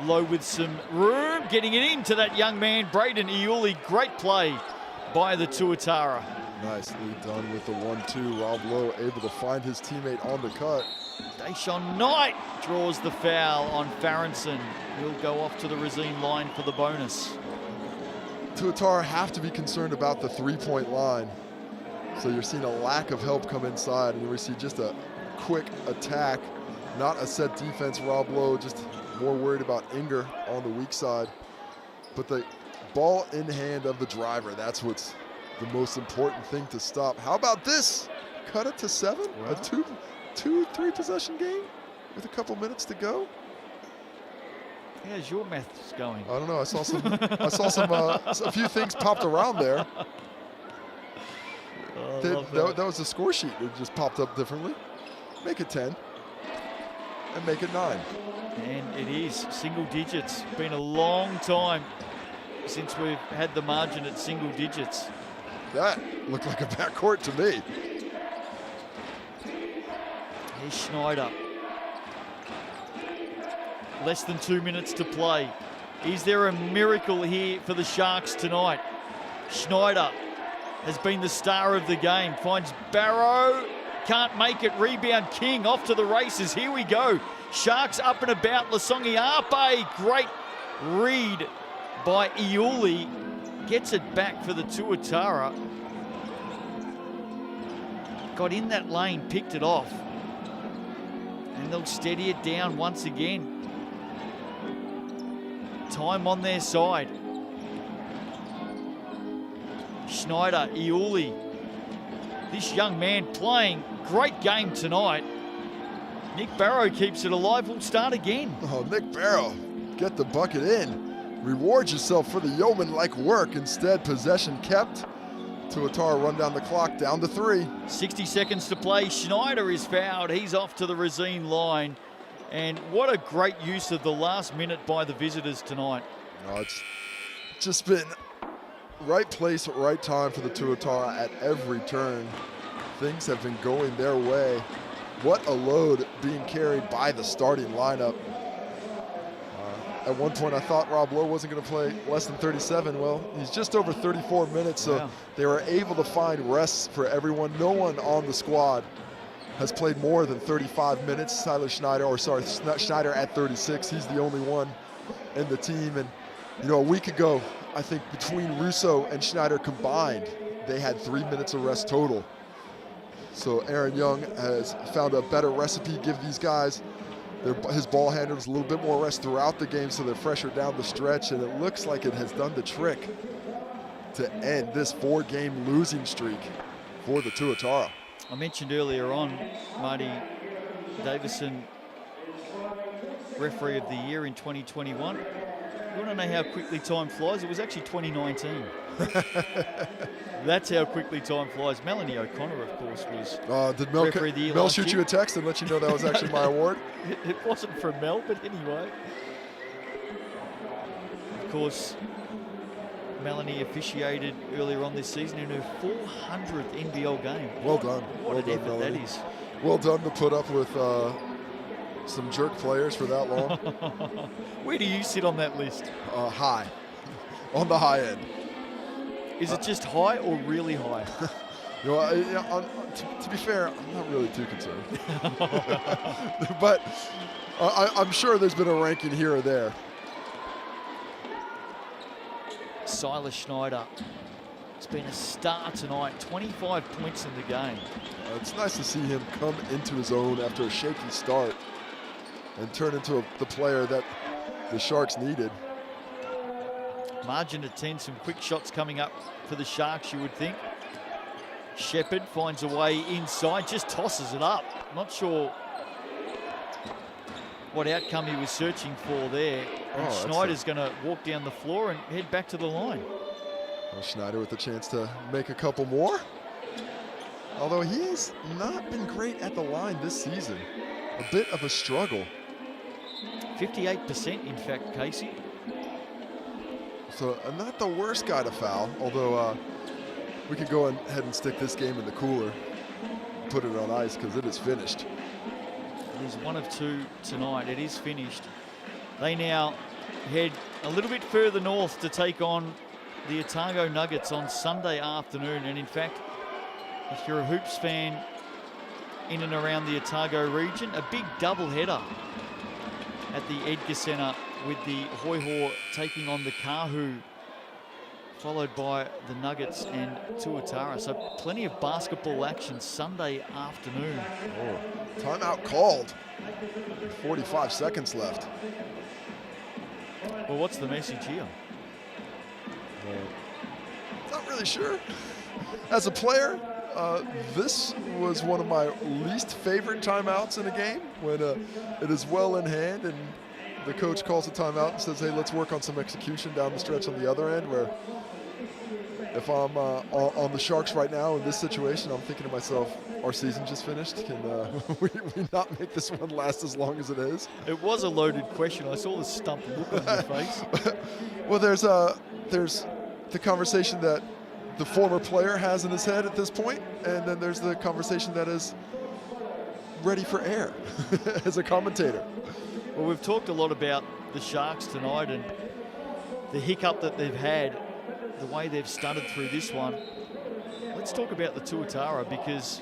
low with some room, getting it into that young man, Braden Iuli. Great play by the Tuatara. Nicely done with the 1-2. Rob Lowe able to find his teammate on the cut. Deshaun Knight draws the foul on Farronson. He'll go off to the Racine line for the bonus. Tuatara have to be concerned about the three-point line. So you're seeing a lack of help come inside, and we see just a quick attack, not a set defense. Rob Lowe just more worried about Inger on the weak side. But the ball in hand of the driver, that's what's the most important thing to stop. How about this? Cut it to 7, wow. 2-3 possession game with a couple minutes to go. How's your maths going? I don't know. I saw some a few things popped around there. Oh, That was the score sheet. It just popped up differently. Make it 10 and make it 9. And it is single digits. Been a long time since we've had the margin at single digits. That looked like a backcourt to me. Here's Schneider. Less than 2 minutes to play. Is there a miracle here for the Sharks tonight? Schneider has been the star of the game. Finds Barrow. Can't make it. Rebound King off to the races. Here we go. Sharks up and about. Lasongi Ape. Great read by Iuli. Gets it back for the Tuatara. Got in that lane, picked it off. And they'll steady it down once again. Time on their side. Schneider, Iuli. This young man playing great game tonight. Nick Barrow keeps it alive. We'll start again. Oh, Nick Barrow, get the bucket in. Reward yourself for the yeoman-like work. Instead, possession kept. Tuatara run down the clock, down to 3. 60 seconds to play. Schneider is fouled. He's off to the Racine line. And what a great use of the last minute by the visitors tonight. No, it's just been right place at right time for the Tuatara at every turn. Things have been going their way. What a load being carried by the starting lineup. At one point, I thought Rob Lowe wasn't going to play less than 37. Well, he's just over 34 minutes, so Wow. they were able to find rests for everyone. No one on the squad has played more than 35 minutes. Schneider at 36. He's the only one in the team. And, you know, a week ago, I think between Russo and Schneider combined, they had 3 minutes of rest total. So Aaron Young has found a better recipe, give these guys his ball handlers a little bit more rest throughout the game so they're fresher down the stretch, and it looks like it has done the trick to end this 4-game losing streak for the Tuatara. I mentioned earlier on, Marty Davison, referee of the year in 2021. You want to know how quickly time flies? It was actually 2019. That's how quickly time flies. Melanie O'Connor, of course, was Did referee of the year Mel last shoot year. you a text and let you know that was actually my award? It wasn't from Mel, but anyway. Of course, Melanie officiated earlier on this season in her 400th NBL game. Well done. What Well an done, effort that Melanie. is. Well done to put up with some jerk players for that long. Where do you sit on that list? High. On the high end. Is it just high or really high? You know, to be fair, I'm not really too concerned. But I'm sure there's been a ranking here or there. Silas Schneider. It's been a star tonight. 25 points in the game. It's nice to see him come into his own after a shaky start and turn into the player that the Sharks needed. Margin at 10. Some quick shots coming up for the Sharks, you would think. Shepherd finds a way inside, just tosses it up. Not sure what outcome he was searching for there. And Schneider's going to walk down the floor and head back to the line. Well, Schneider with the chance to make a couple more. Although he has not been great at the line this season. A bit of a struggle. 58%, in fact, Casey. So not the worst guy to foul, although we could go ahead and stick this game in the cooler, put it on ice because it is finished. It is 1 of 2 tonight. It is finished. They now head a little bit further north to take on the Otago Nuggets on Sunday afternoon. And in fact, if you're a Hoops fan in and around the Otago region, a big double-header at the Edgar Centre with the Hoi Ho taking on the Kahu, followed by the Nuggets and Tuatara. So plenty of basketball action Sunday afternoon. Oh, timeout called. 45 seconds left. Well, what's the message here? Not really sure. As a player, This was one of my least favorite timeouts in a game when it is well in hand and the coach calls a timeout and says, hey, let's work on some execution down the stretch on the other end, where if I'm on the Sharks right now in this situation, I'm thinking to myself, our season just finished. Can we not make this one last as long as it is? It was a loaded question. I saw the stumped look on your face. Well, there's the conversation that the former player has in his head at this point, and then there's the conversation that is ready for air as a commentator. Well, we've talked a lot about the Sharks tonight and the hiccup that they've had, the way they've stunted through this one. Let's talk about the Tuatara, because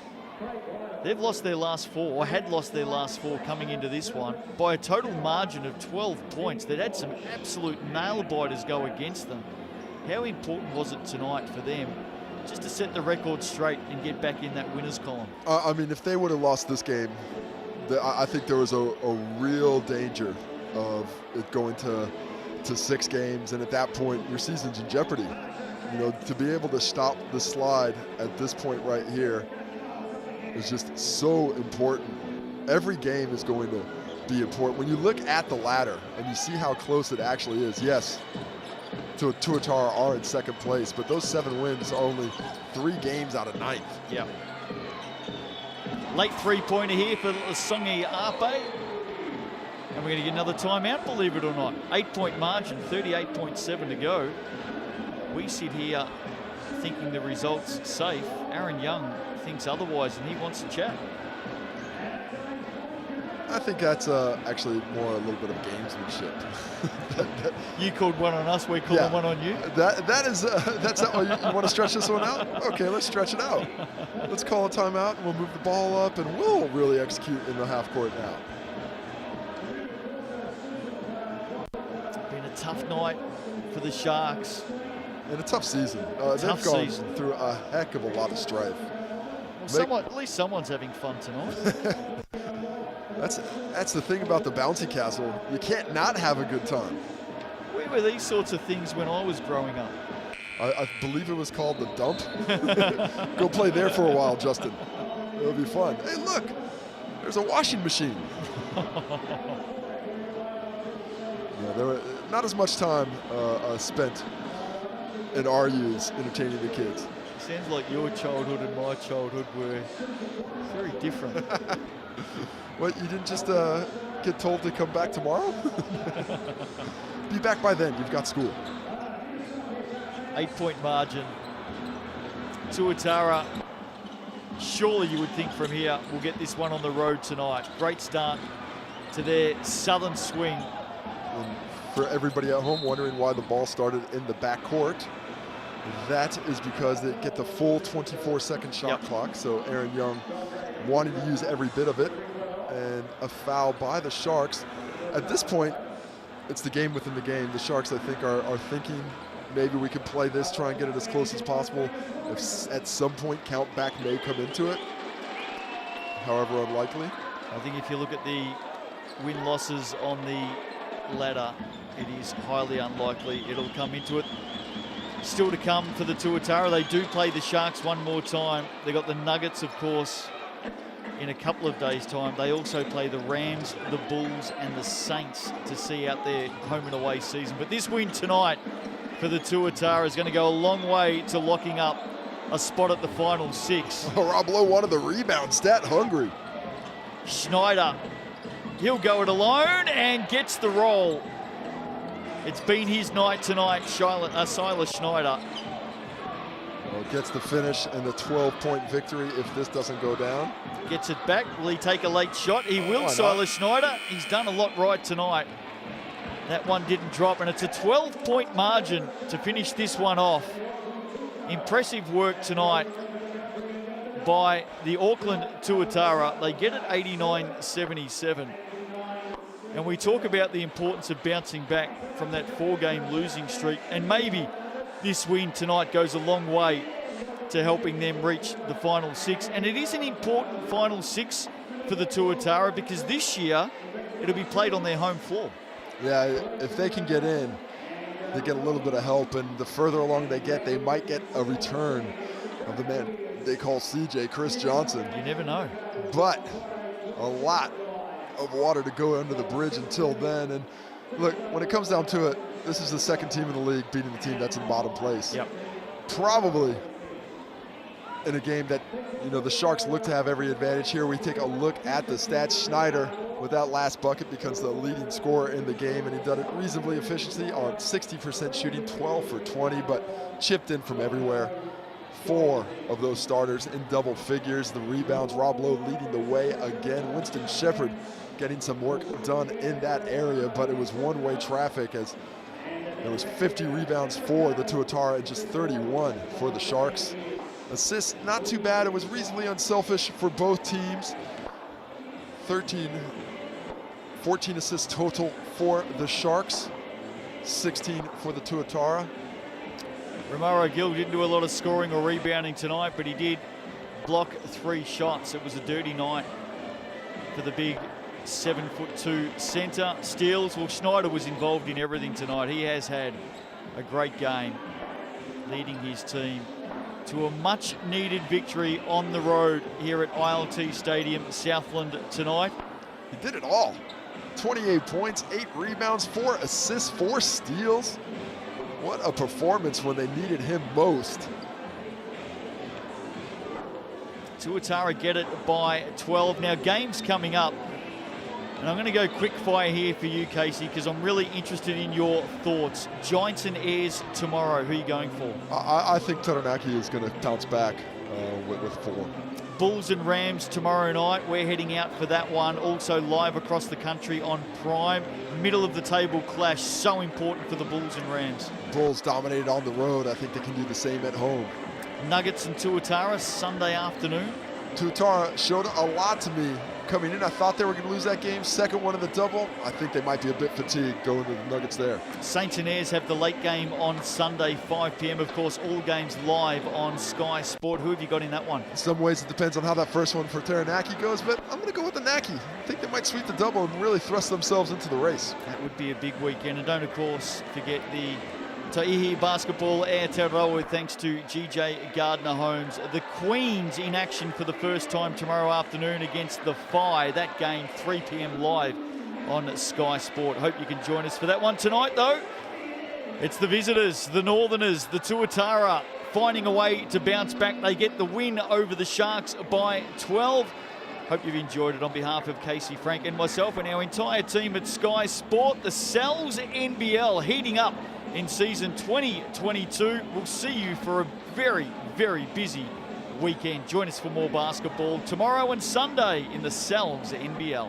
they've lost their last 4, or had lost their last 4 coming into this one by a total margin of 12 points. They'd had some absolute nail-biters go against them. How important was it tonight for them just to set the record straight and get back in that winners column? I mean, if they would have lost this game, I think there was a real danger of it going to 6 games, and at that point, your season's in jeopardy. You know, to be able to stop the slide at this point right here is just so important. Every game is going to be important. When you look at the ladder and you see how close it actually is, yes, Tuatara are in 2nd place, but those 7 wins are only 3 games out of 9th. Yeah. Late 3-pointer here for Songi Ape. And we're going to get another timeout, believe it or not. 8-point margin, 38.7 to go. We sit here thinking the result's safe. Aaron Young thinks otherwise, and he wants to chat. I think that's actually more a little bit of gamesmanship. You called one on us, we called one on you. That's how you want to stretch this one out? Okay, let's stretch it out. Let's call a timeout, and we'll move the ball up, and we'll really execute in the half court now. Been a tough night for the Sharks. And a tough season. Tough they've gone season. through a heck of a lot of strife. Well, at least someone's having fun tonight. That's the thing about the bouncy castle. You can't not have a good time. Where were these sorts of things when I was growing up? I believe it was called the dump. Go play there for a while, Justin. It'll be fun. Hey, look, there's a washing machine. Yeah, there were not as much time spent in RUs entertaining the kids. Sounds like your childhood and my childhood were very different. What, you didn't just get told to come back tomorrow? Be back by then, you've got school. 8-point margin. Tuatara, surely you would think from here, we'll get this one on the road tonight. Great start to their southern swing. And for everybody at home wondering why the ball started in the backcourt, that is because they get the full 24-second shot clock. So Aaron Young wanted to use every bit of it, and a foul by the Sharks. At this point, it's the game within the game. The Sharks, I think, are thinking maybe we could play this, try and get it as close as possible. If at some point countback may come into it, however unlikely. I think if you look at the win-losses on the ladder, it is highly unlikely it'll come into it. Still to come for the Tuatara. They do play the Sharks one more time. They got the Nuggets, of course, in a couple of days' time. They also play the Rams, the Bulls, and the Saints to see out their home and away season. But this win tonight for the Tuatara is going to go a long way to locking up a spot at the final 6. Oh, Rob Lowe wanted the rebound, stat hungry. Schneider, he'll go it alone and gets the roll. It's been his night tonight, Silas Schneider. Well, gets the finish and the 12-point victory if this doesn't go down. Gets it back. Will he take a late shot? He will, Silas Schneider. He's done a lot right tonight. That one didn't drop, and it's a 12-point margin to finish this one off. Impressive work tonight by the Auckland Tuatara. They get it 89-77. And we talk about the importance of bouncing back from that 4-game losing streak. And maybe this win tonight goes a long way to helping them reach the final 6. And it is an important final 6 for the Tuatara, because this year it'll be played on their home floor. Yeah, if they can get in, they get a little bit of help. And the further along they get, they might get a return of the man. kid they call CJ, Chris Johnson. You never know. But a lot of water to go under the bridge until then. And look, when it comes down to it, this is the second team in the league beating the team that's in bottom place. Yep. Probably in a game that, you know, the Sharks look to have every advantage here. We take a look at the stats. Schneider, with that last bucket, becomes the leading scorer in the game, and he did it reasonably efficiently on 60% shooting, 12 for 20, but chipped in from everywhere. 4 of those starters in double figures. The rebounds, Rob Lowe leading the way again. Winston Shepard getting some work done in that area, but it was one-way traffic as there was 50 rebounds for the Tuatara and just 31 for the Sharks. Assists, not too bad. It was reasonably unselfish for both teams. 14 assists total for the Sharks, 16 for the Tuatara. Romaro Gill didn't do a lot of scoring or rebounding tonight, but he did block 3 shots. It was a dirty night for the big 7'2" centre. Steals, well, Schneider was involved in everything tonight. He has had a great game, leading his team to a much-needed victory on the road here at ILT Stadium, Southland tonight. He did it all. 28 points, 8 rebounds, 4 assists, 4 steals. What a performance when they needed him most. Tuatara get it by 12. Now, games coming up. And I'm going to go quick fire here for you, Casey, because I'm really interested in your thoughts. Giants and Airs tomorrow. Who are you going for? I think Taranaki is going to bounce back with 4. Bulls and Rams tomorrow night. We're heading out for that one. Also live across the country on Prime. Middle of the table clash. So important for the Bulls and Rams. Bulls dominated on the road. I think they can do the same at home. Nuggets and Tuatara Sunday afternoon. Tuatara showed a lot to me coming in. I thought they were going to lose that game. Second one in the double. I think they might be a bit fatigued going to the Nuggets there. Saints and Airs have the late game on Sunday, 5 p.m. Of course, all games live on Sky Sport. Who have you got in that one? In some ways, it depends on how that first one for Taranaki goes, but I'm going to go with the Naki. I think they might sweep the double and really thrust themselves into the race. That would be a big weekend. And don't, of course, forget the Taihi Basketball Aotearoa, thanks to GJ Gardner Holmes. The Queens in action for the first time tomorrow afternoon against the Phi. That game 3 p.m. live on Sky Sport. Hope you can join us for that one tonight, though. It's the visitors, the Northerners, the Tuatara, finding a way to bounce back. They get the win over the Sharks by 12. Hope you've enjoyed it. On behalf of Casey, Frank and myself and our entire team at Sky Sport, the NZNBL heating up in season 2022. We'll see you for a very, very busy weekend. Join us for more basketball tomorrow and Sunday in the NZNBL.